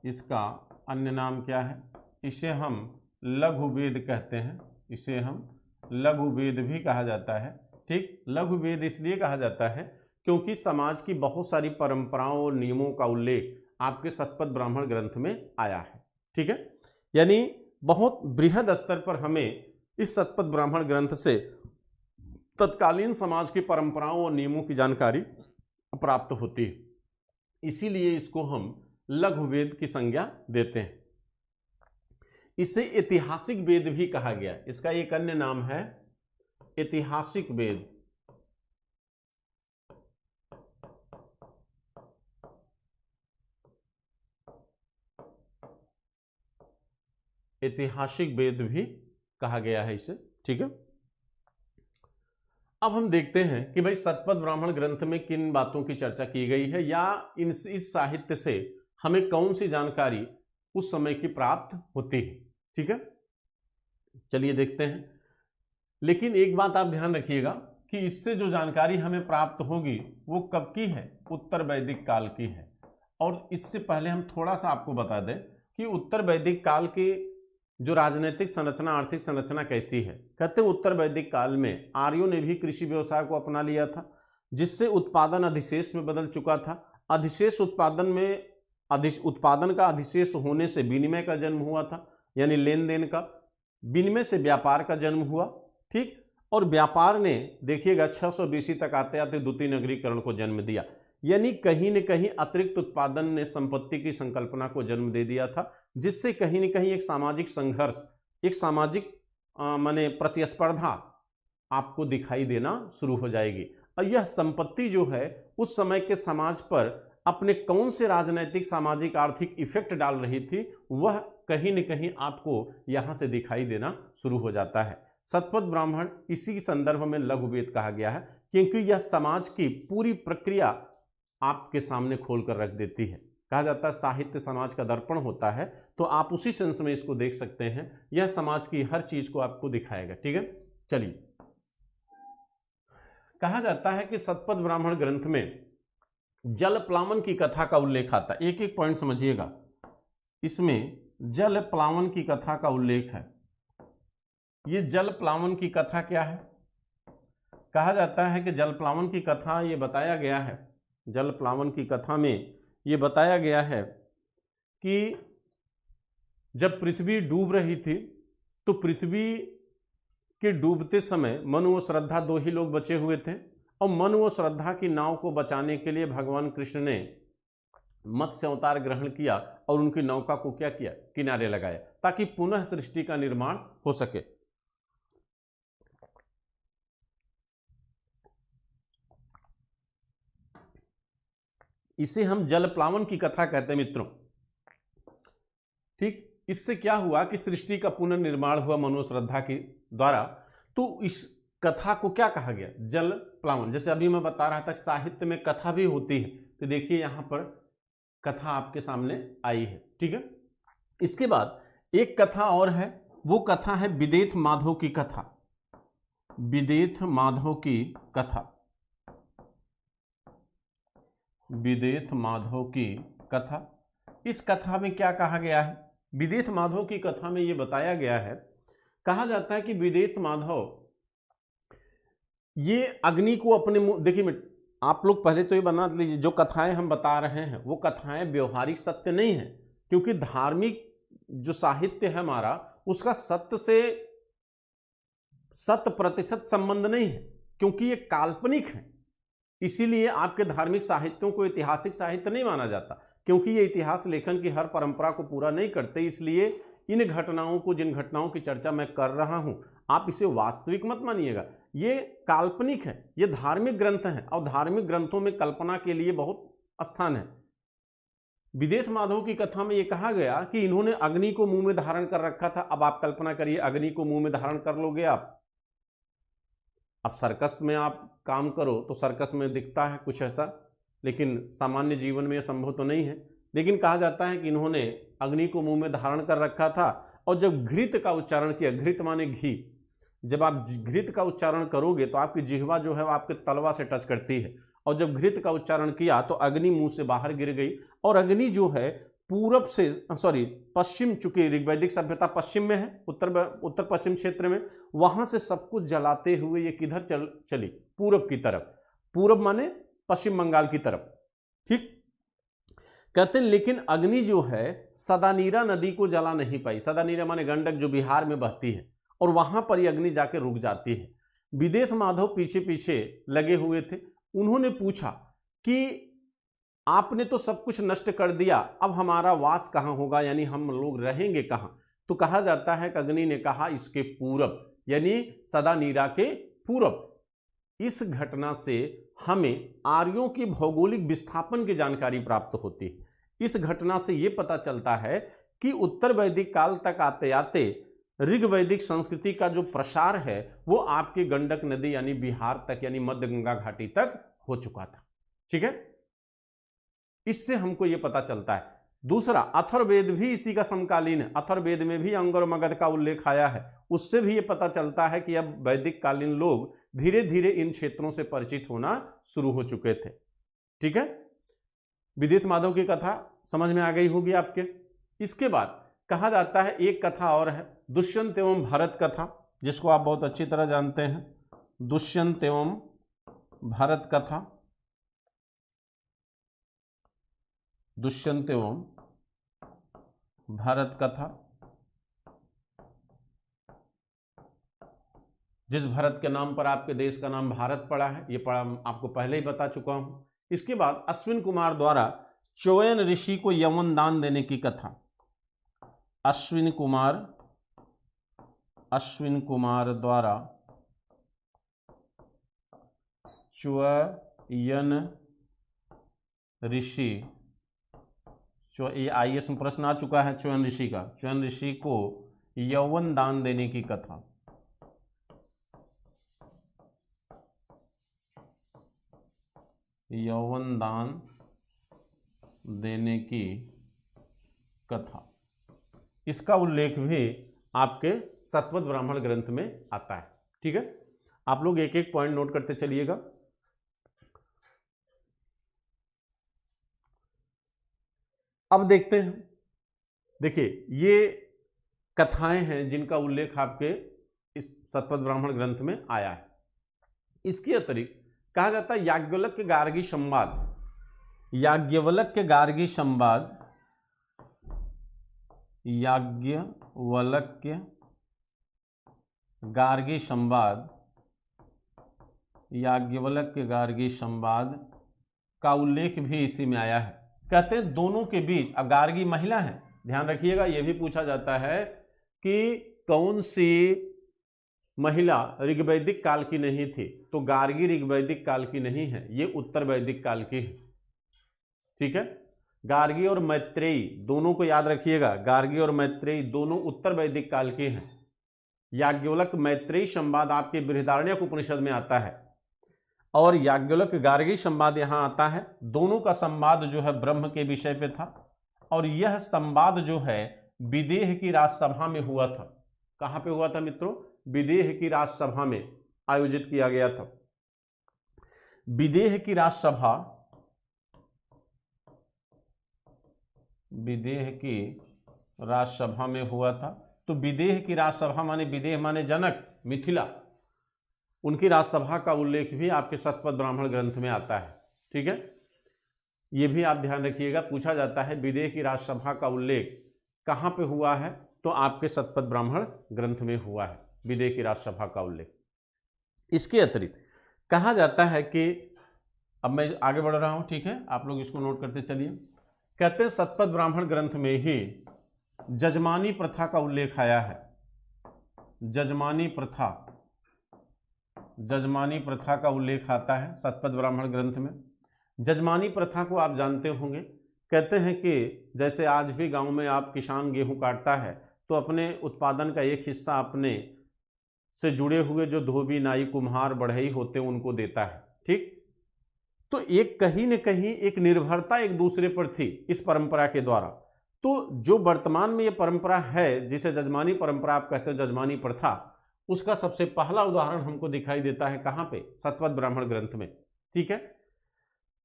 इसका अन्य नाम क्या है? इसे हम लघु वेद कहते हैं। इसे हम लघु वेद भी कहा जाता है। ठीक, लघु वेद इसलिए कहा जाता है क्योंकि समाज की बहुत सारी परंपराओं और नियमों का उल्लेख आपके शतपथ ब्राह्मण ग्रंथ में आया है। ठीक है, यानी बहुत बृहद स्तर पर हमें इस शतपथ ब्राह्मण ग्रंथ से तत्कालीन समाज की परंपराओं और नियमों की जानकारी प्राप्त होती है। इसीलिए इसको हम लघु वेद की संज्ञा देते हैं। इसे ऐतिहासिक वेद भी कहा गया। इसका एक अन्य नाम है ऐतिहासिक वेद। ऐतिहासिक वेद भी कहा गया है इसे। ठीक है, अब हम देखते हैं कि भाई शतपथ ब्राह्मण ग्रंथ में किन बातों की चर्चा की गई है, या इस साहित्य से हमें कौन सी जानकारी उस समय की प्राप्त होती है। ठीक है, चलिए देखते हैं। लेकिन एक बात आप ध्यान रखिएगा कि इससे जो जानकारी हमें प्राप्त होगी वो कब की है? उत्तर वैदिक काल की है। और इससे पहले हम थोड़ा सा आपको बता दें कि उत्तर वैदिक काल की जो राजनीतिक संरचना, आर्थिक संरचना कैसी है। कहते हैं उत्तर वैदिक काल में आर्यों ने भी कृषि व्यवसाय को अपना लिया था, जिससे उत्पादन अधिशेष में बदल चुका था। अधिशेष उत्पादन में उत्पादन का अधिशेष होने से विनिमय का जन्म हुआ था, यानी लेन देन का। विनिमय से व्यापार का जन्म हुआ, ठीक। और व्यापार ने देखिएगा 600 BC तक आते आते द्वितीय नगरीकरण को जन्म दिया, यानी कहीं न कहीं अतिरिक्त उत्पादन ने संपत्ति की संकल्पना को जन्म दे दिया था, जिससे कहीं न कहीं एक सामाजिक संघर्ष, एक सामाजिक माने प्रतिस्पर्धा आपको दिखाई देना शुरू हो जाएगी। और यह संपत्ति जो है उस समय के समाज पर अपने कौन से राजनैतिक, सामाजिक, आर्थिक इफेक्ट डाल रही थी, वह कहीं न कहीं आपको यहां से दिखाई देना शुरू हो जाता है। शतपथ ब्राह्मण इसी संदर्भ में लघु वेद कहा गया है, क्योंकि यह समाज की पूरी प्रक्रिया आपके सामने खोल कर रख देती है। कहा जाता है साहित्य समाज का दर्पण होता है, तो आप उसी सेंस में इसको देख सकते हैं। यह समाज की हर चीज को आपको दिखाएगा, ठीक है। चलिए, कहा जाता है कि शतपथ ब्राह्मण ग्रंथ में जल प्लावन की कथा का उल्लेख आता है। एक एक पॉइंट समझिएगा, इसमें जल प्लावन की कथा का उल्लेख है। ये जल प्लावन की कथा क्या है? कहा जाता है कि जल प्लावन की कथा ये बताया गया है, जल प्लावन की कथा में ये बताया गया है कि जब पृथ्वी डूब रही थी तो पृथ्वी के डूबते समय मनु और श्रद्धा दो ही लोग बचे हुए थे, और मनु और श्रद्धा की नाव को बचाने के लिए भगवान कृष्ण ने मत्स्य अवतार ग्रहण किया और उनकी नौका को क्या किया? किनारे लगाया, ताकि पुनः सृष्टि का निर्माण हो सके। इसे हम जल प्लावन की कथा कहते हैं मित्रों, ठीक। इससे क्या हुआ कि सृष्टि का पुनर्निर्माण हुआ मनु श्रद्धा के द्वारा। तो इस कथा को क्या कहा गया? जल प्लावन। जैसे अभी मैं बता रहा था कि साहित्य में कथा भी होती है, तो देखिए यहां पर कथा आपके सामने आई है, ठीक है। इसके बाद एक कथा और है, वो कथा है विदेथ माधव की कथा। विदेथ माधव की कथा, विदेथ माधव की कथा। इस कथा में क्या कहा गया है? विदेथ माधव की कथा में यह बताया गया है, कहा जाता है कि विदेथ माधव ये अग्नि को अपने मुंह, देखिए आप लोग पहले तो ये बना लीजिए, जो कथाएं हम बता रहे हैं वो कथाएं व्यवहारिक सत्य नहीं है, क्योंकि धार्मिक जो साहित्य है हमारा, उसका सत्य से 100% संबंध नहीं है, क्योंकि ये काल्पनिक है। इसीलिए आपके धार्मिक साहित्यों को ऐतिहासिक साहित्य नहीं माना जाता, क्योंकि ये इतिहास लेखन की हर परंपरा को पूरा नहीं करते। इसलिए इन घटनाओं को, जिन घटनाओं की चर्चा मैं कर रहा हूं, आप इसे वास्तविक मत मानिएगा, ये काल्पनिक है, ये धार्मिक ग्रंथ हैं, और धार्मिक ग्रंथों में कल्पना के लिए बहुत स्थान है। विदेथ माधव की कथा में यह कहा गया कि इन्होंने अग्नि को मुंह में धारण कर रखा था। अब आप कल्पना करिए, अग्नि को मुंह में धारण कर लोगे आप। अब सर्कस में आप काम करो तो सर्कस में दिखता है कुछ ऐसा, लेकिन सामान्य जीवन में यह संभव तो नहीं है। लेकिन कहा जाता है कि इन्होंने अग्नि को मुंह में धारण कर रखा था, और जब घृत का उच्चारण किया, घृत माने घी, जब आप घृत का उच्चारण करोगे तो आपकी जिह्वा जो है वो आपके तलवा से टच करती है, और जब घृत का उच्चारण किया तो अग्नि मुंह से बाहर गिर गई। और अग्नि जो है पूरब से, सॉरी पश्चिम, चूंकि ऋग्वैदिक सभ्यता पश्चिम में है, उत्तर पश्चिम क्षेत्र में, वहां से सब कुछ जलाते हुए ये किधर चली? पूरब की तरफ। पूरब माने पश्चिम बंगाल की तरफ, ठीक। कहते हैं लेकिन अग्नि जो है सदानीरा नदी को जला नहीं पाई। सदानीरा माने गंडक, जो बिहार में बहती है, और वहां पर यह अग्नि जाके रुक जाती है। विदेथ माधव पीछे पीछे लगे हुए थे। उन्होंने पूछा कि आपने तो सब कुछ नष्ट कर दिया, अब हमारा वास कहां होगा, यानी हम लोग रहेंगे कहां? तो कहा जाता है कि अग्नि ने कहा इसके पूरब, यानी सदानीरा के पूरब। इस घटना से हमें आर्यों की भौगोलिक विस्थापन की जानकारी प्राप्त होती है। इस घटना से यह पता चलता है कि उत्तर वैदिक काल तक आते आते ऋग्वैदिक संस्कृति का जो प्रसार है वो आपकी गंडक नदी यानी बिहार तक, यानी मध्य गंगा घाटी तक हो चुका था, ठीक है। इससे हमको यह पता चलता है। दूसरा, अथर्ववेद भी इसी का समकालीन है। अथर्ववेद में भी अंग और मगध का उल्लेख आया है। उससे भी यह पता चलता है कि अब वैदिक कालीन लोग धीरे धीरे इन क्षेत्रों से परिचित होना शुरू हो चुके थे, ठीक है। विदेथ माधव की कथा समझ में आ गई होगी आपके। इसके बाद कहा जाता है एक कथा और है, दुष्यंत एवं भरत कथा, जिसको आप बहुत अच्छी तरह जानते हैं। दुष्यंत एवं भरत कथा, दुष्यंत एवं भरत कथा। जिस भरत के नाम पर आपके देश का नाम भारत पड़ा है, ये पढ़ा आपको पहले ही बता चुका हूं। इसके बाद अश्विन कुमार द्वारा चोयन ऋषि को यवन दान देने की कथा। अश्विन कुमार द्वारा चोयन ऋषि, ये आईएएस में प्रश्न आ चुका है चोयन ऋषि का, चोयन ऋषि को यौवन दान देने की कथा। यौवन दान देने की कथा, इसका उल्लेख भी आपके शतपथ ब्राह्मण ग्रंथ में आता है। ठीक है, आप लोग एक एक पॉइंट नोट करते चलिएगा। अब देखते हैं, देखिए ये कथाएं हैं जिनका उल्लेख आपके इस शतपथ ब्राह्मण ग्रंथ में आया है। इसके अतिरिक्त कहा जाता है याज्ञवल्क्य गार्गी संवाद, याज्ञवल्क्य गार्गी संवाद, याज्ञवल्क्य गार्गी संवाद, याज्ञवल्क्य गार्गी संवाद का उल्लेख भी इसी में आया है। कहते हैं दोनों के बीच, अब गार्गी महिला है, ध्यान रखिएगा, यह भी पूछा जाता है कि कौन सी महिला ऋग्वैदिक काल की नहीं थी, तो गार्गी ऋग्वैदिक काल की नहीं है, ये उत्तर वैदिक काल की है। ठीक है, गार्गी और मैत्रेयी दोनों को याद रखिएगा, गार्गी और मैत्रेयी दोनों उत्तर वैदिक काल के हैं। याज्ञवल्क्य मैत्रेयी संवाद आपके बृहदारण्यक उपनिषद में आता है और याज्ञवल्क्य गार्गी संवाद यहां आता है। दोनों का संवाद जो है ब्रह्म के विषय पे था और यह संवाद जो है विदेह की राजसभा में हुआ था। कहां पे हुआ था मित्रों? विदेह की राजसभा में आयोजित किया गया था। विदेह की राजसभा, विदेह की राजसभा में हुआ था। तो विदेह की राजसभा माने, विदेह माने जनक, मिथिला, उनकी राजसभा का उल्लेख भी आपके शतपथ ब्राह्मण ग्रंथ में आता है। ठीक है, ये भी आप ध्यान रखिएगा, पूछा जाता है विदेह की राजसभा का उल्लेख कहाँ पे हुआ है, तो आपके शतपथ ब्राह्मण ग्रंथ में हुआ है विदेह की राजसभा का उल्लेख। इसके अतिरिक्त कहा जाता है कि, अब मैं आगे बढ़ रहा हूँ, ठीक है, आप लोग इसको नोट करते चलिए। कहते हैं शतपथ ब्राह्मण ग्रंथ में ही जजमानी प्रथा का उल्लेख आया है। जजमानी प्रथा, जजमानी प्रथा का उल्लेख आता है शतपथ ब्राह्मण ग्रंथ में। जजमानी प्रथा को आप जानते होंगे, कहते हैं कि जैसे आज भी गांव में आप किसान गेहूं काटता है तो अपने उत्पादन का एक हिस्सा अपने से जुड़े हुए जो धोबी, नाई, कुम्हार, बढ़ई होते हैं उनको देता है। ठीक, तो एक कहीं न कहीं एक निर्भरता एक दूसरे पर थी इस परंपरा के द्वारा। तो जो वर्तमान में ये परंपरा है जिसे जजमानी परंपरा आप कहते हो, जजमानी प्रथा, उसका सबसे पहला उदाहरण हमको दिखाई देता है कहाँ पे? शतपथ ब्राह्मण ग्रंथ में। ठीक है,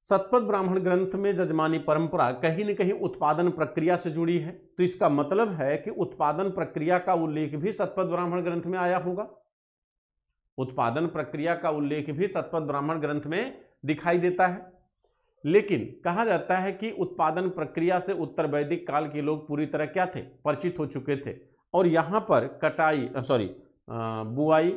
शतपथ ब्राह्मण ग्रंथ में जजमानी परंपरा कहीं न कहीं उत्पादन प्रक्रिया से जुड़ी है। तो इसका मतलब है कि उत्पादन प्रक्रिया का उल्लेख भी शतपथ ब्राह्मण ग्रंथ में आया होगा। उत्पादन प्रक्रिया का उल्लेख भी शतपथ ब्राह्मण ग्रंथ में दिखाई देता है। लेकिन कहा जाता है कि उत्पादन प्रक्रिया से उत्तर वैदिक काल के लोग पूरी तरह क्या थे? परिचित हो चुके थे। और यहाँ पर कटाई, बुआई,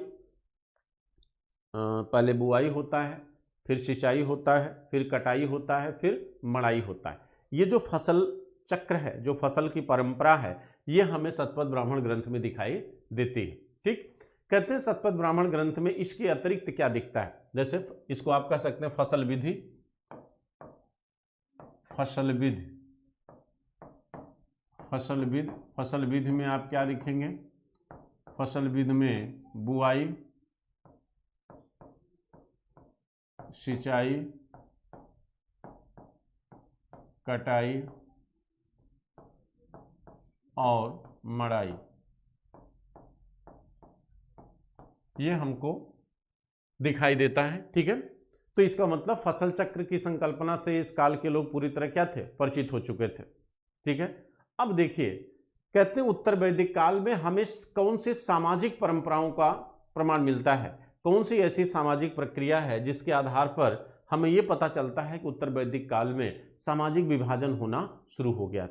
पहले बुआई होता है, फिर सिंचाई होता है, फिर कटाई होता है, फिर मड़ाई होता है। ये जो फसल चक्र है, जो फसल की परंपरा है, ये हमें शतपथ ब्राह्मण ग्रंथ में दिखाई देती है। ठीक, कहते हैं शतपथ ब्राह्मण ग्रंथ में इसके अतिरिक्त क्या दिखता है? जैसे इसको आप कह सकते हैं फसल विधि, फसल विधि, फसल विधि, फसल विधि में आप क्या लिखेंगे? फसल विधि में बुआई, सिंचाई, कटाई और मड़ाई, ये हमको दिखाई देता है। ठीक है, तो इसका मतलब फसल चक्र की संकल्पना से इस काल के लोग पूरी तरह क्या थे? परिचित हो चुके थे। ठीक है, अब देखिए, कहते हैं उत्तर वैदिक काल में हमें कौन सी सामाजिक परंपराओं का प्रमाण मिलता है? कौन सी ऐसी सामाजिक प्रक्रिया है जिसके आधार पर हमें यह पता चलता है कि उत्तर वैदिक काल में सामाजिक विभाजन होना शुरू हो गया?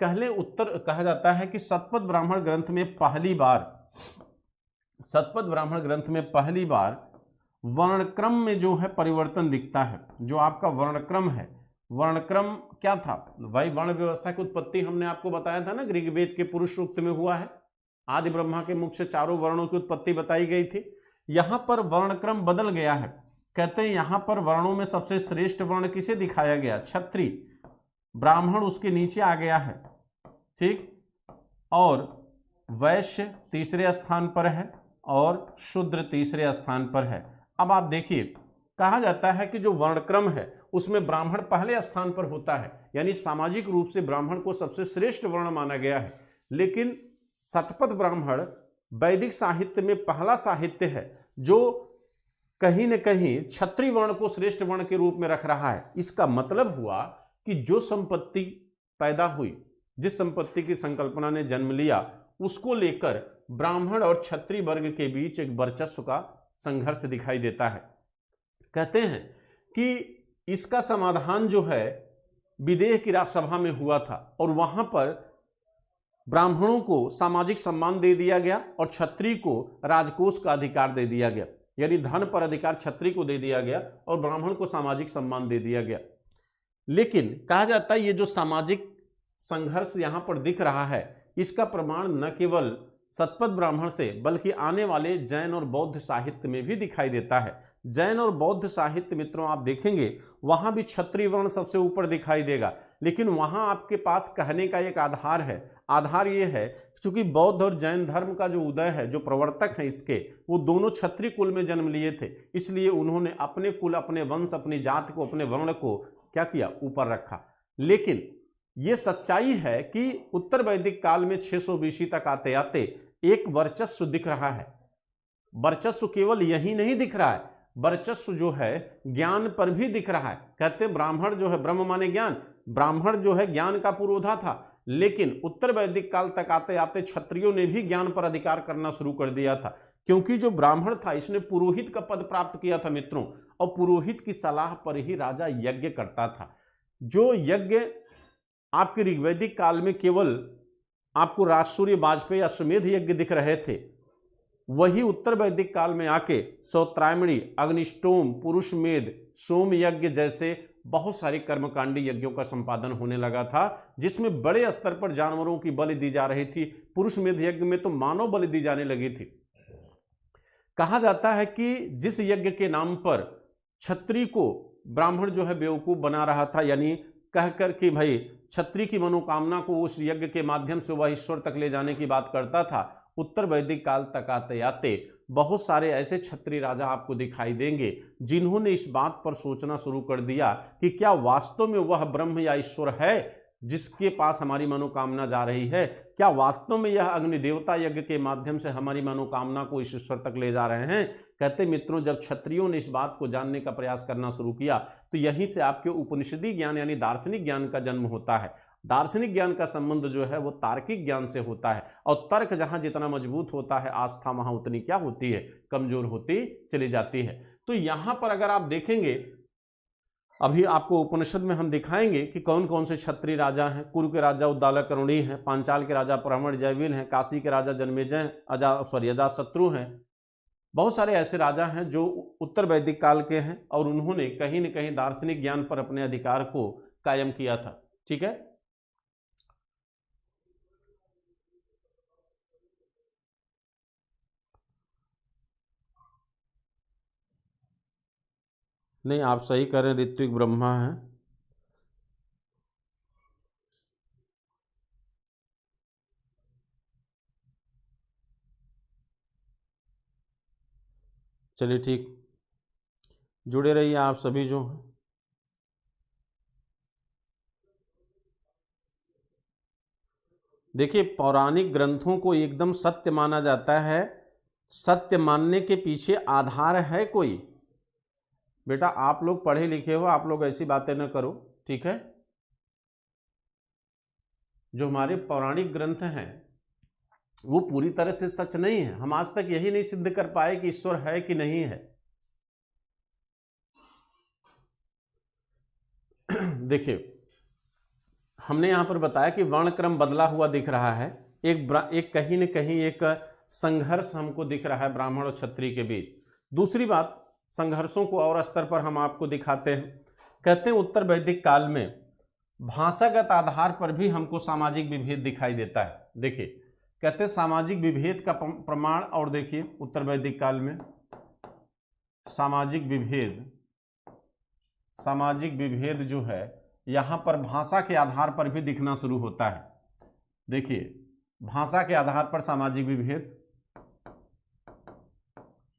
पहले उत्तर कहा जाता है कि शतपथ ब्राह्मण ग्रंथ में पहली बार शतपथ ब्राह्मण ग्रंथ में पहली बार वर्णक्रम में जो है परिवर्तन दिखता है। जो आपका वर्णक्रम है, वर्णक्रम क्या था भाई? वर्ण व्यवस्था की उत्पत्ति हमने आपको बताया था ना, ऋग्वेद के पुरुष सूक्त में हुआ है। आदि ब्रह्मा के मुख से चारों वर्णों की उत्पत्ति बताई गई थी। यहां पर वर्णक्रम बदल गया है। कहते हैं यहां पर वर्णों में सबसे श्रेष्ठ वर्ण किसे दिखाया गया? क्षत्रिय। ब्राह्मण उसके नीचे आ गया है, ठीक, और वैश्य तीसरे स्थान पर है और शूद्र तीसरे स्थान पर है। अब आप देखिए, कहा जाता है कि जो वर्णक्रम है उसमें ब्राह्मण पहले स्थान पर होता है, यानी सामाजिक रूप से ब्राह्मण को सबसे श्रेष्ठ वर्ण माना गया है। लेकिन शतपथ ब्राह्मण वैदिक साहित्य में पहला साहित्य है जो कहीं न कहीं क्षत्रिय वर्ण को श्रेष्ठ वर्ण के रूप में रख रहा है। इसका मतलब हुआ कि जो संपत्ति पैदा हुई, जिस संपत्ति की संकल्पना ने जन्म लिया, उसको लेकर ब्राह्मण और क्षत्रिय वर्ग के बीच एक वर्चस्व का संघर्ष दिखाई देता है। कहते हैं कि इसका समाधान जो है विदेह की राजसभा में हुआ था और वहां पर ब्राह्मणों को सामाजिक सम्मान दे दिया गया और क्षत्रिय को राजकोष का अधिकार दे दिया गया, यानी धन पर अधिकार क्षत्रिय को दे दिया गया और ब्राह्मण को सामाजिक सम्मान दे दिया गया। लेकिन कहा जाता है ये जो सामाजिक संघर्ष यहां पर दिख रहा है, इसका प्रमाण न केवल शतपथ ब्राह्मण से बल्कि आने वाले जैन और बौद्ध साहित्य में भी दिखाई देता है। जैन और बौद्ध साहित्य मित्रों आप देखेंगे वहां भी क्षत्रिय वर्ण सबसे ऊपर दिखाई देगा, लेकिन वहां आपके पास कहने का एक आधार है। आधार ये है क्योंकि बौद्ध और जैन धर्म का जो उदय है, जो प्रवर्तक हैं इसके, वो दोनों क्षत्रिय कुल में जन्म लिए थे, इसलिए उन्होंने अपने कुल, अपने वंश, अपनी जाति को, अपने वर्ण को क्या किया? ऊपर रखा। लेकिन ये सच्चाई है कि उत्तर वैदिक काल में 600 BC तक आते आते एक वर्चस्व दिख रहा है। वर्चस्व केवल यही नहीं दिख रहा है, वर्चस्व जो है ज्ञान पर भी दिख रहा है। कहते हैं ब्राह्मण जो है, ब्रह्म माने ज्ञान, ब्राह्मण जो है ज्ञान का पुरोधा था, लेकिन उत्तर वैदिक काल तक आते आते क्षत्रियों ने भी ज्ञान पर अधिकार करना शुरू कर दिया था, क्योंकि जो ब्राह्मण था इसने पुरोहित का पद प्राप्त किया था मित्रों, और पुरोहित की सलाह पर ही राजा यज्ञ करता था। जो यज्ञ आपके ऋग्वैदिक काल में केवल आपको राजसूर्य, वाजपेयी, अश्वमेध यज्ञ दिख रहे थे, वही उत्तर वैदिक काल में आके सौत्रायमणी, अग्निष्टोम, पुरुषमेध, सोम यज्ञ जैसे बहुत सारे कर्मकांडी यज्ञों का संपादन होने लगा था, जिसमें बड़े स्तर पर जानवरों की बलि दी जा रही थी। पुरुषमेध यज्ञ में तो मानव बलि दी जाने लगी थी। कहा जाता है कि जिस यज्ञ के नाम पर क्षत्रिय को ब्राह्मण जो है बेवकूफ बना रहा था, यानी कहकर कि भाई क्षत्रिय की मनोकामना को उस यज्ञ के माध्यम से वह ईश्वर तक ले जाने की बात करता था, उत्तर वैदिक काल तक आते आते बहुत सारे ऐसे क्षत्रिय राजा आपको दिखाई देंगे जिन्होंने इस बात पर सोचना शुरू कर दिया कि क्या वास्तव में वह ब्रह्म या ईश्वर है जिसके पास हमारी मनोकामना जा रही है? क्या वास्तव में यह अग्नि देवता यज्ञ के माध्यम से हमारी मनोकामना को इस ईश्वर तक ले जा रहे हैं? कहते मित्रों, जब क्षत्रियों ने इस बात को जानने का प्रयास करना शुरू किया तो यहीं से आपके उपनिषदी ज्ञान यानी दार्शनिक ज्ञान का जन्म होता है। दार्शनिक ज्ञान का संबंध जो है वो तार्किक ज्ञान से होता है, और तर्क जहां जितना मजबूत होता है, आस्था वहां उतनी क्या होती है? कमजोर होती चली जाती है। तो यहां पर अगर आप देखेंगे, अभी आपको उपनिषद में हम दिखाएंगे कि कौन कौन से क्षत्रिय राजा हैं। कुरु के राजा उद्दालकरुणी हैं, पांचाल के राजा प्रहमण जयविल हैं, काशी के राजा जन्मेजय अजातशत्रु हैं। बहुत सारे ऐसे राजा हैं जो उत्तर वैदिक काल के हैं और उन्होंने कहीं न कहीं दार्शनिक ज्ञान पर अपने अधिकार को कायम किया था। ठीक है, नहीं आप सही कह रहे हैं, ऋत्विक ब्रह्मा है। चलिए ठीक, जुड़े रहिए आप सभी जो हैं। देखिए, पौराणिक ग्रंथों को एकदम सत्य माना जाता है। सत्य मानने के पीछे आधार है कोई। बेटा आप लोग पढ़े लिखे हो, आप लोग ऐसी बातें न करो, ठीक है। जो हमारे पौराणिक ग्रंथ हैं वो पूरी तरह से सच नहीं है। हम आज तक यही नहीं सिद्ध कर पाए कि ईश्वर है कि नहीं है। देखिए, हमने यहां पर बताया कि वर्णक्रम बदला हुआ दिख रहा है। एक कहीं न कहीं एक संघर्ष हमको दिख रहा है ब्राह्मण और क्षत्रिय के बीच। दूसरी बात, संघर्षों को और स्तर पर हम आपको दिखाते हैं। कहते हैं उत्तर वैदिक काल में भाषागत आधार पर भी हमको सामाजिक विभेद दिखाई देता है। देखिए, कहते हैं सामाजिक विभेद का प्रमाण, और देखिए उत्तर वैदिक काल में सामाजिक विभेद जो है यहाँ पर भाषा के आधार पर भी दिखना शुरू होता है। देखिए, भाषा के आधार पर सामाजिक विभेद,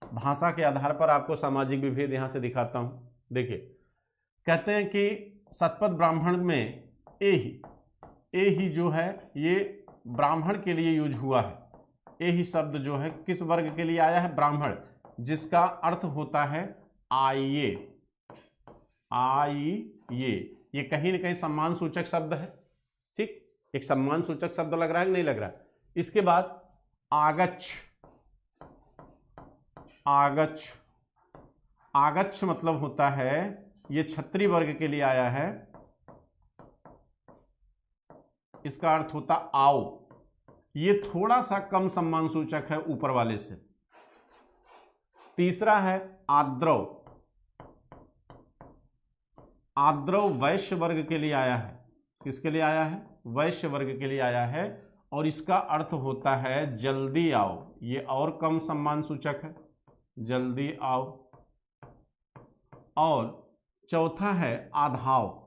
भाषा के आधार पर आपको सामाजिक विभेद यहां से दिखाता हूं। देखिए, कहते हैं कि शतपथ ब्राह्मण में ए ही जो है ये ब्राह्मण के लिए यूज हुआ है। ए ही शब्द जो है किस वर्ग के लिए आया है? ब्राह्मण, जिसका अर्थ होता है आइए। ये कहीं ना कहीं सम्मान सूचक शब्द है। ठीक, एक सम्मान सूचक शब्द लग रहा है कि नहीं लग रहा है? इसके बाद आगच्छ मतलब होता है, ये क्षत्रिय वर्ग के लिए आया है, इसका अर्थ होता आओ। ये थोड़ा सा कम सम्मान सूचक है ऊपर वाले से। तीसरा है आद्रव। आद्रव वैश्य वर्ग के लिए आया है। किसके लिए आया है? वैश्य वर्ग के लिए आया है, और इसका अर्थ होता है जल्दी आओ। ये और कम सम्मान सूचक है, जल्दी आओ। और चौथा है आधाव।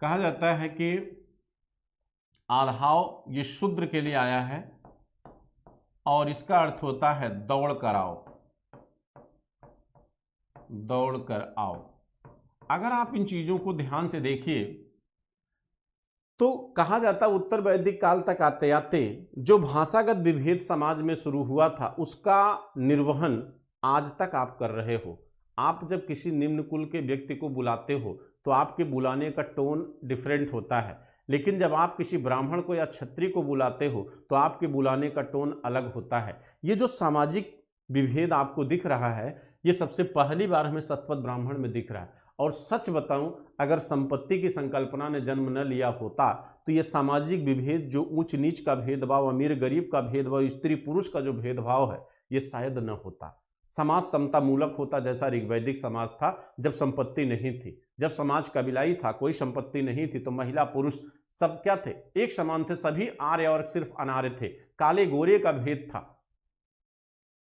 कहा जाता है कि आधाव ये शूद्र के लिए आया है, और इसका अर्थ होता है दौड़ कर आओ। दौड़ कर आओ। अगर आप इन चीजों को ध्यान से देखिए तो कहा जाता उत्तर वैदिक काल तक आते आते जो भाषागत विभेद समाज में शुरू हुआ था उसका निर्वहन आज तक आप कर रहे हो। आप जब किसी निम्न कुल के व्यक्ति को बुलाते हो तो आपके बुलाने का टोन डिफरेंट होता है, लेकिन जब आप किसी ब्राह्मण को या क्षत्रिय को बुलाते हो तो आपके बुलाने का टोन अलग होता है। ये जो सामाजिक विभेद आपको दिख रहा है ये सबसे पहली बार हमें शतपथ ब्राह्मण में दिख रहा है। और सच बताऊं, अगर संपत्ति की संकल्पना ने जन्म न लिया होता तो ये सामाजिक विभेद, जो ऊंच नीच का भेदभाव, अमीर गरीब का भेदभाव, स्त्री पुरुष का जो भेदभाव है, ये शायद न होता। समाज समता मूलक होता, जैसा ऋग्वैदिक समाज था, जब संपत्ति नहीं थी, जब समाज कबीलाई था, कोई संपत्ति नहीं थी, तो महिला पुरुष सब क्या थे? एक समान थे, सभी आर्य और सिर्फ अनार्य थे। काले गोरे का भेद था,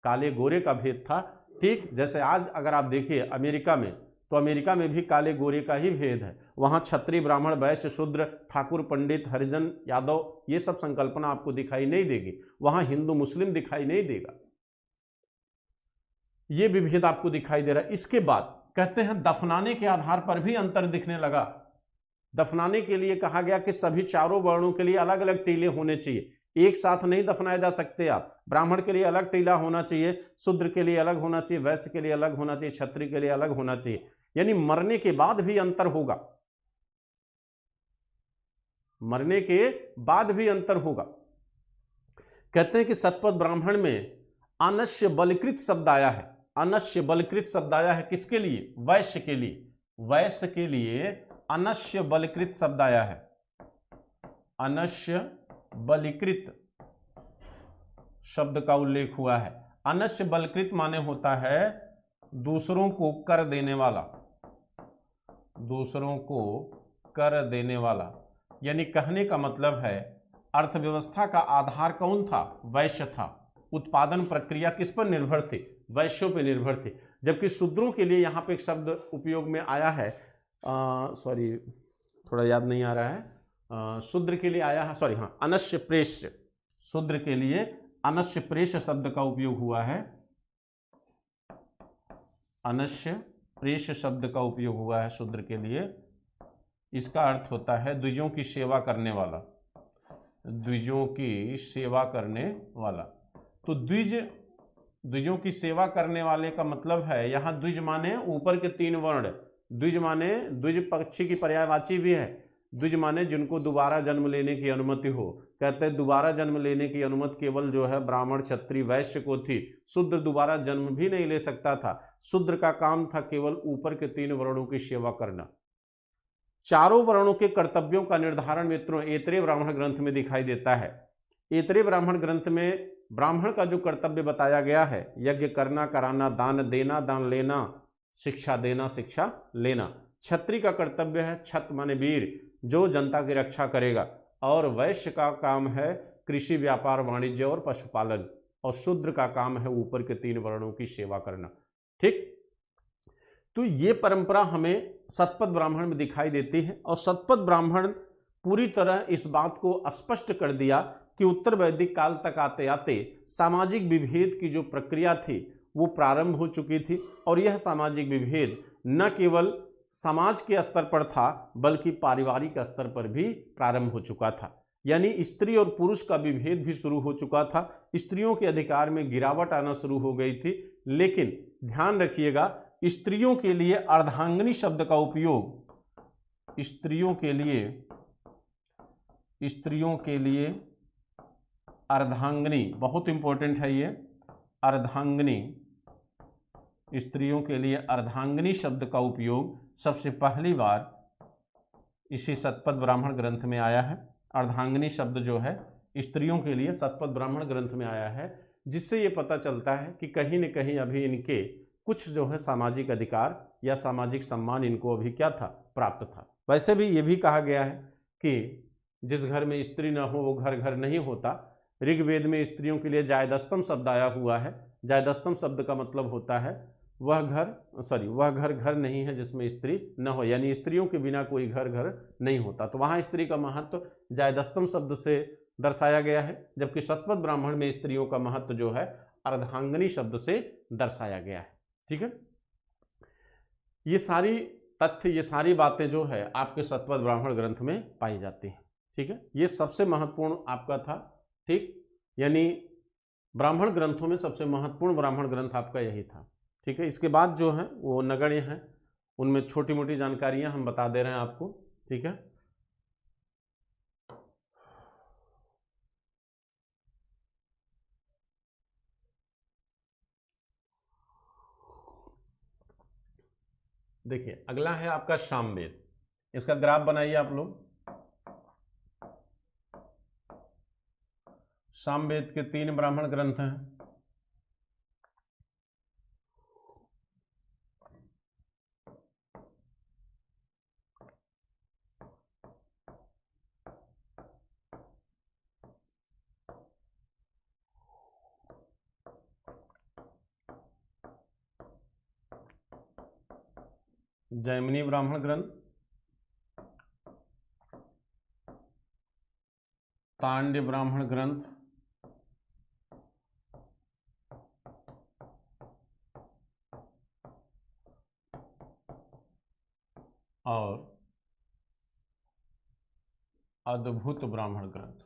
काले गोरे का भेद था। ठीक, जैसे आज अगर आप देखिए अमेरिका में, तो अमेरिका में भी काले गोरे का ही भेद है। वहां क्षत्रिय ब्राह्मण वैश्य शूद्र ठाकुर पंडित हरिजन यादव ये सब संकल्पना आपको दिखाई नहीं देगी। वहां हिंदू मुस्लिम दिखाई नहीं देगा, ये विभेद आपको दिखाई दे रहा है। इसके बाद कहते हैं दफनाने के आधार पर भी अंतर दिखने लगा। दफनाने के लिए कहा गया कि सभी चारों वर्णों के लिए अलग अलग टीले होने चाहिए, एक साथ नहीं दफनाए जा सकते आप। ब्राह्मण के लिए अलग टीला होना चाहिए, शूद्र के लिए अलग होना चाहिए, वैश्य के लिए अलग होना चाहिए, क्षत्रिय के लिए अलग होना चाहिए। यानी मरने के बाद भी अंतर होगा, मरने के बाद भी अंतर होगा। कहते हैं कि शतपथ ब्राह्मण में अनश्य बलकृत शब्द आया है। अनश्य बलकृत शब्द आया है किसके लिए? वैश्य के लिए। वैश्य के लिए अनश्य बलकृत शब्द आया है। अनश्य बलकृत शब्द का उल्लेख हुआ है। अनश्य बलकृत माने होता है दूसरों को कर देने वाला, दूसरों को कर देने वाला। यानी कहने का मतलब है अर्थव्यवस्था का आधार कौन था? वैश्य था। उत्पादन प्रक्रिया किस पर निर्भर थी? वैश्यों पर निर्भर थी। जबकि शूद्रों के लिए यहाँ पे एक शब्द उपयोग में आया है, सॉरी थोड़ा याद नहीं आ रहा है, शूद्र के लिए आया है, सॉरी हाँ, अनश्य प्रेष्य। शूद्र के लिए अनश्य प्रेष्य शब्द का उपयोग हुआ है। अनश्य प्रेष्य शब्द का उपयोग हुआ है शूद्र के लिए। इसका अर्थ होता है द्विजों की सेवा करने वाला, द्विजों की सेवा करने वाला। तो द्विजों की सेवा करने वाले का मतलब है, यहाँ द्विज माने ऊपर के तीन वर्ण। द्विज माने द्विज पक्षी की पर्यायवाची भी है। द्विज माने जिनको दोबारा जन्म लेने की अनुमति हो। कहते हैं दोबारा जन्म लेने की अनुमति केवल जो है ब्राह्मण क्षत्रिय वैश्य को थी। शूद्र दोबारा जन्म भी नहीं ले सकता था। शूद्र का काम था केवल ऊपर के तीन वर्णों की सेवा करना। चारों वर्णों के कर्तव्यों का निर्धारण मित्रों ऐतरेय ब्राह्मण ग्रंथ में दिखाई देता है। ऐतरेय ब्राह्मण ग्रंथ में ब्राह्मण का जो कर्तव्य बताया गया है, यज्ञ करना, कराना, दान देना, दान लेना, शिक्षा देना, शिक्षा लेना। क्षत्रिय का कर्तव्य है छत माने वीर, जो जनता की रक्षा करेगा, और वैश्य का काम है कृषि, व्यापार, वाणिज्य और पशुपालन, और शूद्र का काम है ऊपर के 3 वर्णों की सेवा करना। ठीक, तो ये परंपरा हमें शतपथ ब्राह्मण में दिखाई देती है, और शतपथ ब्राह्मण पूरी तरह इस बात को स्पष्ट कर दिया कि उत्तर वैदिक काल तक आते आते सामाजिक विभेद की जो प्रक्रिया थी वो प्रारंभ हो चुकी थी, और यह सामाजिक विभेद न केवल समाज के स्तर पर था बल्कि पारिवारिक स्तर पर भी प्रारंभ हो चुका था। यानी स्त्री और पुरुष का विभेद भी शुरू हो चुका था, स्त्रियों के अधिकार में गिरावट आना शुरू हो गई थी। लेकिन ध्यान रखिएगा, स्त्रियों के लिए अर्धांगिनी शब्द का उपयोग, स्त्रियों के लिए अर्धांगिनी, बहुत इंपॉर्टेंट है ये अर्धांगिनी, स्त्रियों के लिए अर्धांगिनी शब्द का उपयोग सबसे पहली बार इसी शतपथ ब्राह्मण ग्रंथ में आया है। अर्धांगिनी शब्द जो है स्त्रियों के लिए शतपथ ब्राह्मण ग्रंथ में आया है, जिससे ये पता चलता है कि कहीं न कहीं अभी इनके कुछ जो है सामाजिक अधिकार या सामाजिक सम्मान इनको अभी क्या था, प्राप्त था। वैसे भी ये भी कहा गया है कि जिस घर में स्त्री न हो वो घर घर नहीं होता। ऋग्वेद में स्त्रियों के लिए जायदस्तम शब्द आया हुआ है। जायदस्तम शब्द का मतलब होता है वह घर घर नहीं है जिसमें स्त्री न हो, यानी स्त्रियों के बिना कोई घर घर नहीं होता। तो वहाँ स्त्री का महत्व जायदस्तम शब्द से दर्शाया गया है, जबकि शतपथ ब्राह्मण में स्त्रियों का महत्व जो है अर्धांगिनी शब्द से दर्शाया गया है। ठीक है, ये सारी तथ्य, ये सारी बातें जो है आपके शतपथ ब्राह्मण ग्रंथ में पाई जाती हैं। ठीक है, ये सबसे महत्वपूर्ण आपका था। ठीक, यानी ब्राह्मण ग्रंथों में सबसे महत्वपूर्ण ब्राह्मण ग्रंथ आपका यही था। ठीक है, इसके बाद जो है वो नगण्य हैं, उनमें छोटी मोटी जानकारियां हम बता दे रहे हैं आपको। ठीक है, देखिए अगला है आपका सामवेद। इसका ग्राफ बनाइए आप लोग। सामवेद के 3 ब्राह्मण ग्रंथ हैं। जैमिनी ब्राह्मण ग्रंथ, तांड्य ब्राह्मण ग्रंथ, और अद्भुत ब्राह्मण ग्रंथ।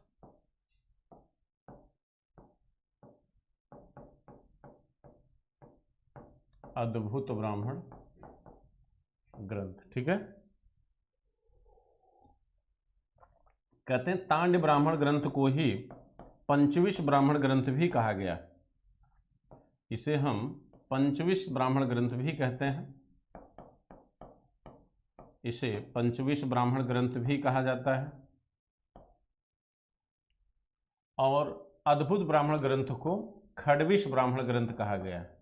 अद्भुत ब्राह्मण ग्रंथ। ठीक है, कहते हैं तांड्य ब्राह्मण ग्रंथ को ही पंचविश ब्राह्मण ग्रंथ भी कहा गया। इसे हम पंचविश ब्राह्मण ग्रंथ भी कहते हैं। इसे पंचविश ब्राह्मण ग्रंथ भी कहा जाता है। और अद्भुत ब्राह्मण ग्रंथ को खडविश ब्राह्मण ग्रंथ कहा गया है।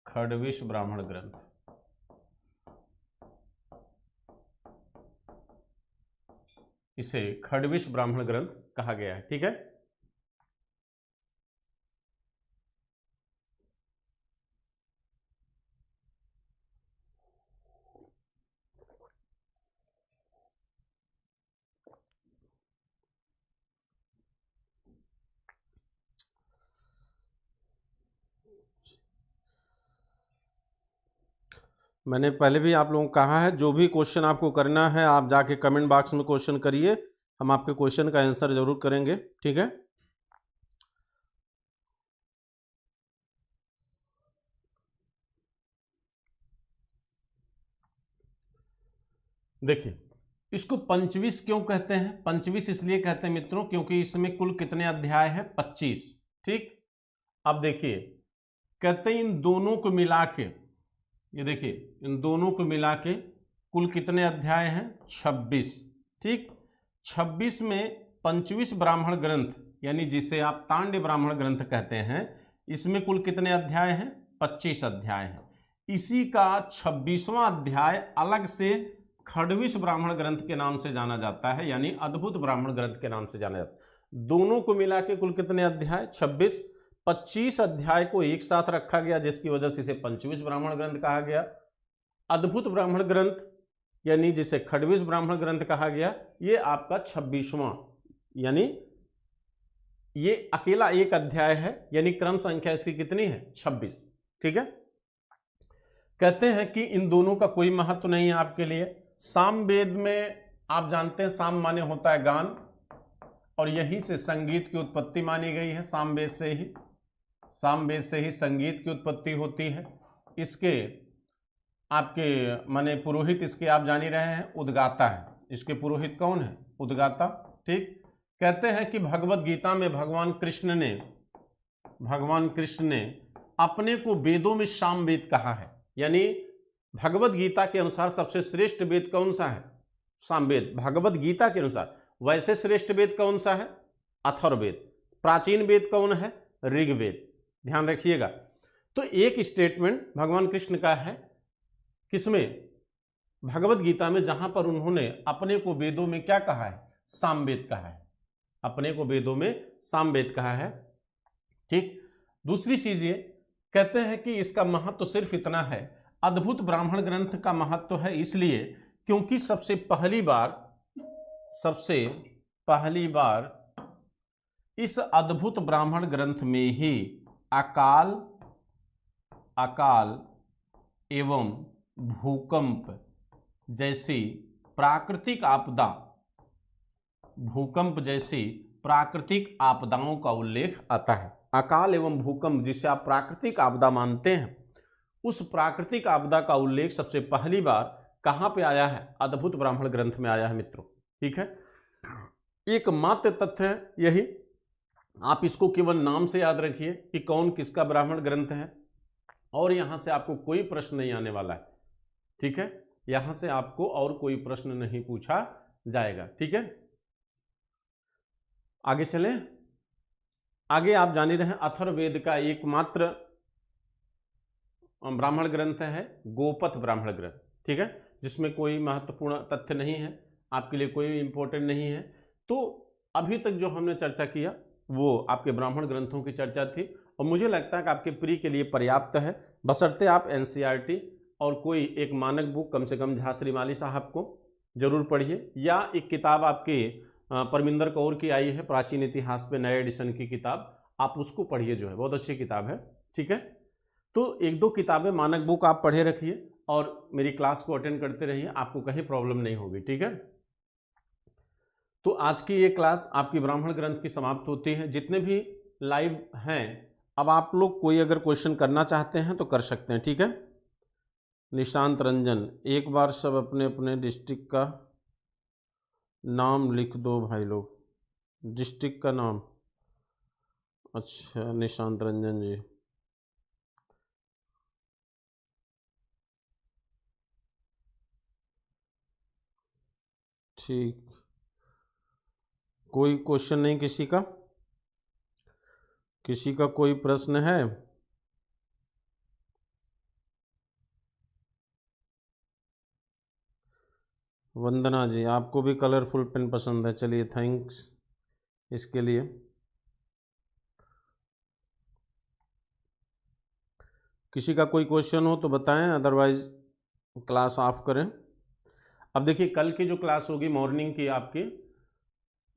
खडविश ब्राह्मण ग्रंथ। इसे खडविश ब्राह्मण ग्रंथ कहा गया है। ठीक है, मैंने पहले भी आप लोगों को कहा है, जो भी क्वेश्चन आपको करना है आप जाके कमेंट बॉक्स में क्वेश्चन करिए, हम आपके क्वेश्चन का आंसर जरूर करेंगे। ठीक है, देखिए इसको पंचविश क्यों कहते हैं? पंचविश इसलिए कहते हैं मित्रों क्योंकि इसमें कुल कितने अध्याय हैं? 25। ठीक, अब देखिए कहते हैं इन दोनों को मिला के, ये देखिए इन दोनों को मिला के कुल कितने अध्याय हैं? 26। ठीक, 26 में 25 ब्राह्मण ग्रंथ यानी जिसे आप तांड्य ब्राह्मण ग्रंथ कहते हैं, इसमें कुल कितने अध्याय हैं? 25 अध्याय हैं। इसी का 26वां अध्याय अलग से खड्विश ब्राह्मण ग्रंथ के नाम से जाना जाता है, यानी अद्भुत ब्राह्मण ग्रंथ के नाम से जाना जाता है। दोनों को मिला के कुल कितने अध्याय? 26। 25 अध्याय को एक साथ रखा गया जिसकी वजह से इसे 25 ब्राह्मण ग्रंथ कहा गया। अद्भुत ब्राह्मण ग्रंथ यानी जिसे खड्विश ब्राह्मण ग्रंथ कहा गया, ये आपका 26वां, यानी ये अकेला एक अध्याय है, यानी क्रम संख्या इसकी कितनी है? 26। ठीक है, कहते हैं कि इन दोनों का कोई महत्व नहीं है आपके लिए। सामवेद में आप जानते हैं साम माने होता है गान, और यही से संगीत की उत्पत्ति मानी गई है। सामवेद से ही संगीत की उत्पत्ति होती है। इसके आपके माने पुरोहित इसके आप जान ही रहे हैं, उद्गाता है। इसके पुरोहित कौन है? उद्गाता। ठीक, कहते हैं कि भगवत गीता में भगवान कृष्ण ने अपने को वेदों में सामवेद कहा है, यानी भगवत गीता के अनुसार सबसे श्रेष्ठ वेद कौन सा है? सामवेद, भगवत गीता के अनुसार। वैसे श्रेष्ठ वेद कौन सा है? अथर्ववेद। प्राचीन वेद कौन है? ऋग्वेद। ध्यान रखिएगा। तो एक स्टेटमेंट भगवान कृष्ण का है, किसमें? भगवत गीता में, जहां पर उन्होंने अपने को वेदों में क्या कहा है? सामवेद कहा है। अपने को वेदों में सामवेद कहा है। ठीक, दूसरी चीज ये कहते हैं कि इसका महत्व तो सिर्फ इतना है, अद्भुत ब्राह्मण ग्रंथ का महत्व है इसलिए क्योंकि सबसे पहली बार इस अद्भुत ब्राह्मण ग्रंथ में ही अकाल एवं भूकंप जैसी प्राकृतिक आपदाओं का उल्लेख आता है। अकाल एवं भूकंप जिसे आप प्राकृतिक आपदा मानते हैं, उस प्राकृतिक आपदा का उल्लेख सबसे पहली बार कहां पे आया है? अद्भुत ब्राह्मण ग्रंथ में आया है मित्रों। ठीक है, एकमात्र तथ्य है यही। आप इसको केवल नाम से याद रखिए कि कौन किसका ब्राह्मण ग्रंथ है, और यहां से आपको कोई प्रश्न नहीं आने वाला है। ठीक है, यहां से आपको और कोई प्रश्न नहीं पूछा जाएगा। ठीक है, आगे चलें। आगे आप जान ही रहे हैं, अथर्ववेद का एकमात्र ब्राह्मण ग्रंथ है गोपथ ब्राह्मण ग्रंथ। ठीक है, जिसमें कोई महत्वपूर्ण तथ्य नहीं है, आपके लिए कोई इंपॉर्टेंट नहीं है। तो अभी तक जो हमने चर्चा किया वो आपके ब्राह्मण ग्रंथों की चर्चा थी, और मुझे लगता है कि आपके प्री के लिए पर्याप्त है, बशर्ते आप एनसीईआरटी और कोई एक मानक बुक कम से कम झा श्रीमाली साहब को जरूर पढ़िए, या एक किताब आपके परमिंदर कौर की आई है प्राचीन इतिहास पे नए एडिशन की किताब, आप उसको पढ़िए, जो है बहुत अच्छी किताब है। ठीक है, तो एक दो किताबें मानक बुक आप पढ़े रखिए और मेरी क्लास को अटेंड करते रहिए, आपको कहीं प्रॉब्लम नहीं होगी। ठीक है, तो आज की ये क्लास आपकी ब्राह्मण ग्रंथ की समाप्त होती है। जितने भी लाइव हैं, अब आप लोग कोई अगर क्वेश्चन करना चाहते हैं तो कर सकते हैं। ठीक है, निशांत रंजन, एक बार सब अपने अपने डिस्ट्रिक्ट का नाम लिख दो भाई लोग, डिस्ट्रिक्ट का नाम। अच्छा निशांत रंजन जी, ठीक, कोई क्वेश्चन नहीं किसी का? किसी का कोई प्रश्न है? वंदना जी, आपको भी कलरफुल पेन पसंद है, चलिए थैंक्स इसके लिए। किसी का कोई क्वेश्चन हो तो बताएं, अदरवाइज क्लास ऑफ करें। अब देखिए, कल की जो क्लास होगी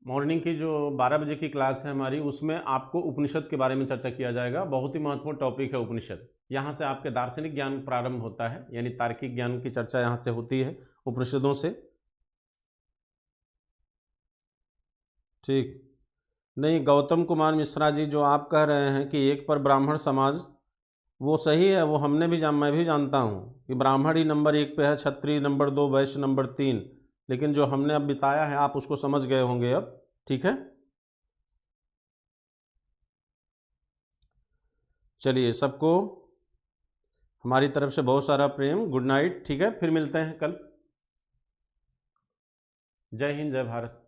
मॉर्निंग की जो 12 बजे की क्लास है हमारी, उसमें आपको उपनिषद के बारे में चर्चा किया जाएगा। बहुत ही महत्वपूर्ण टॉपिक है उपनिषद। यहाँ से आपके दार्शनिक ज्ञान प्रारंभ होता है, यानी तार्किक ज्ञान की चर्चा यहाँ से होती है उपनिषदों से। ठीक, नहीं गौतम कुमार मिश्रा जी, जो आप कह रहे हैं कि एक पर ब्राह्मण समाज, वो सही है, वो मैं भी जानता हूँ कि ब्राह्मण ही नंबर 1 पे है, क्षत्रिय नंबर 2, वैश्य नंबर 3, लेकिन जो हमने अब बिताया है आप उसको समझ गए होंगे अब। ठीक है, चलिए सबको हमारी तरफ से बहुत सारा प्रेम, गुड नाइट। ठीक है, फिर मिलते हैं कल। जय हिंद, जय भारत।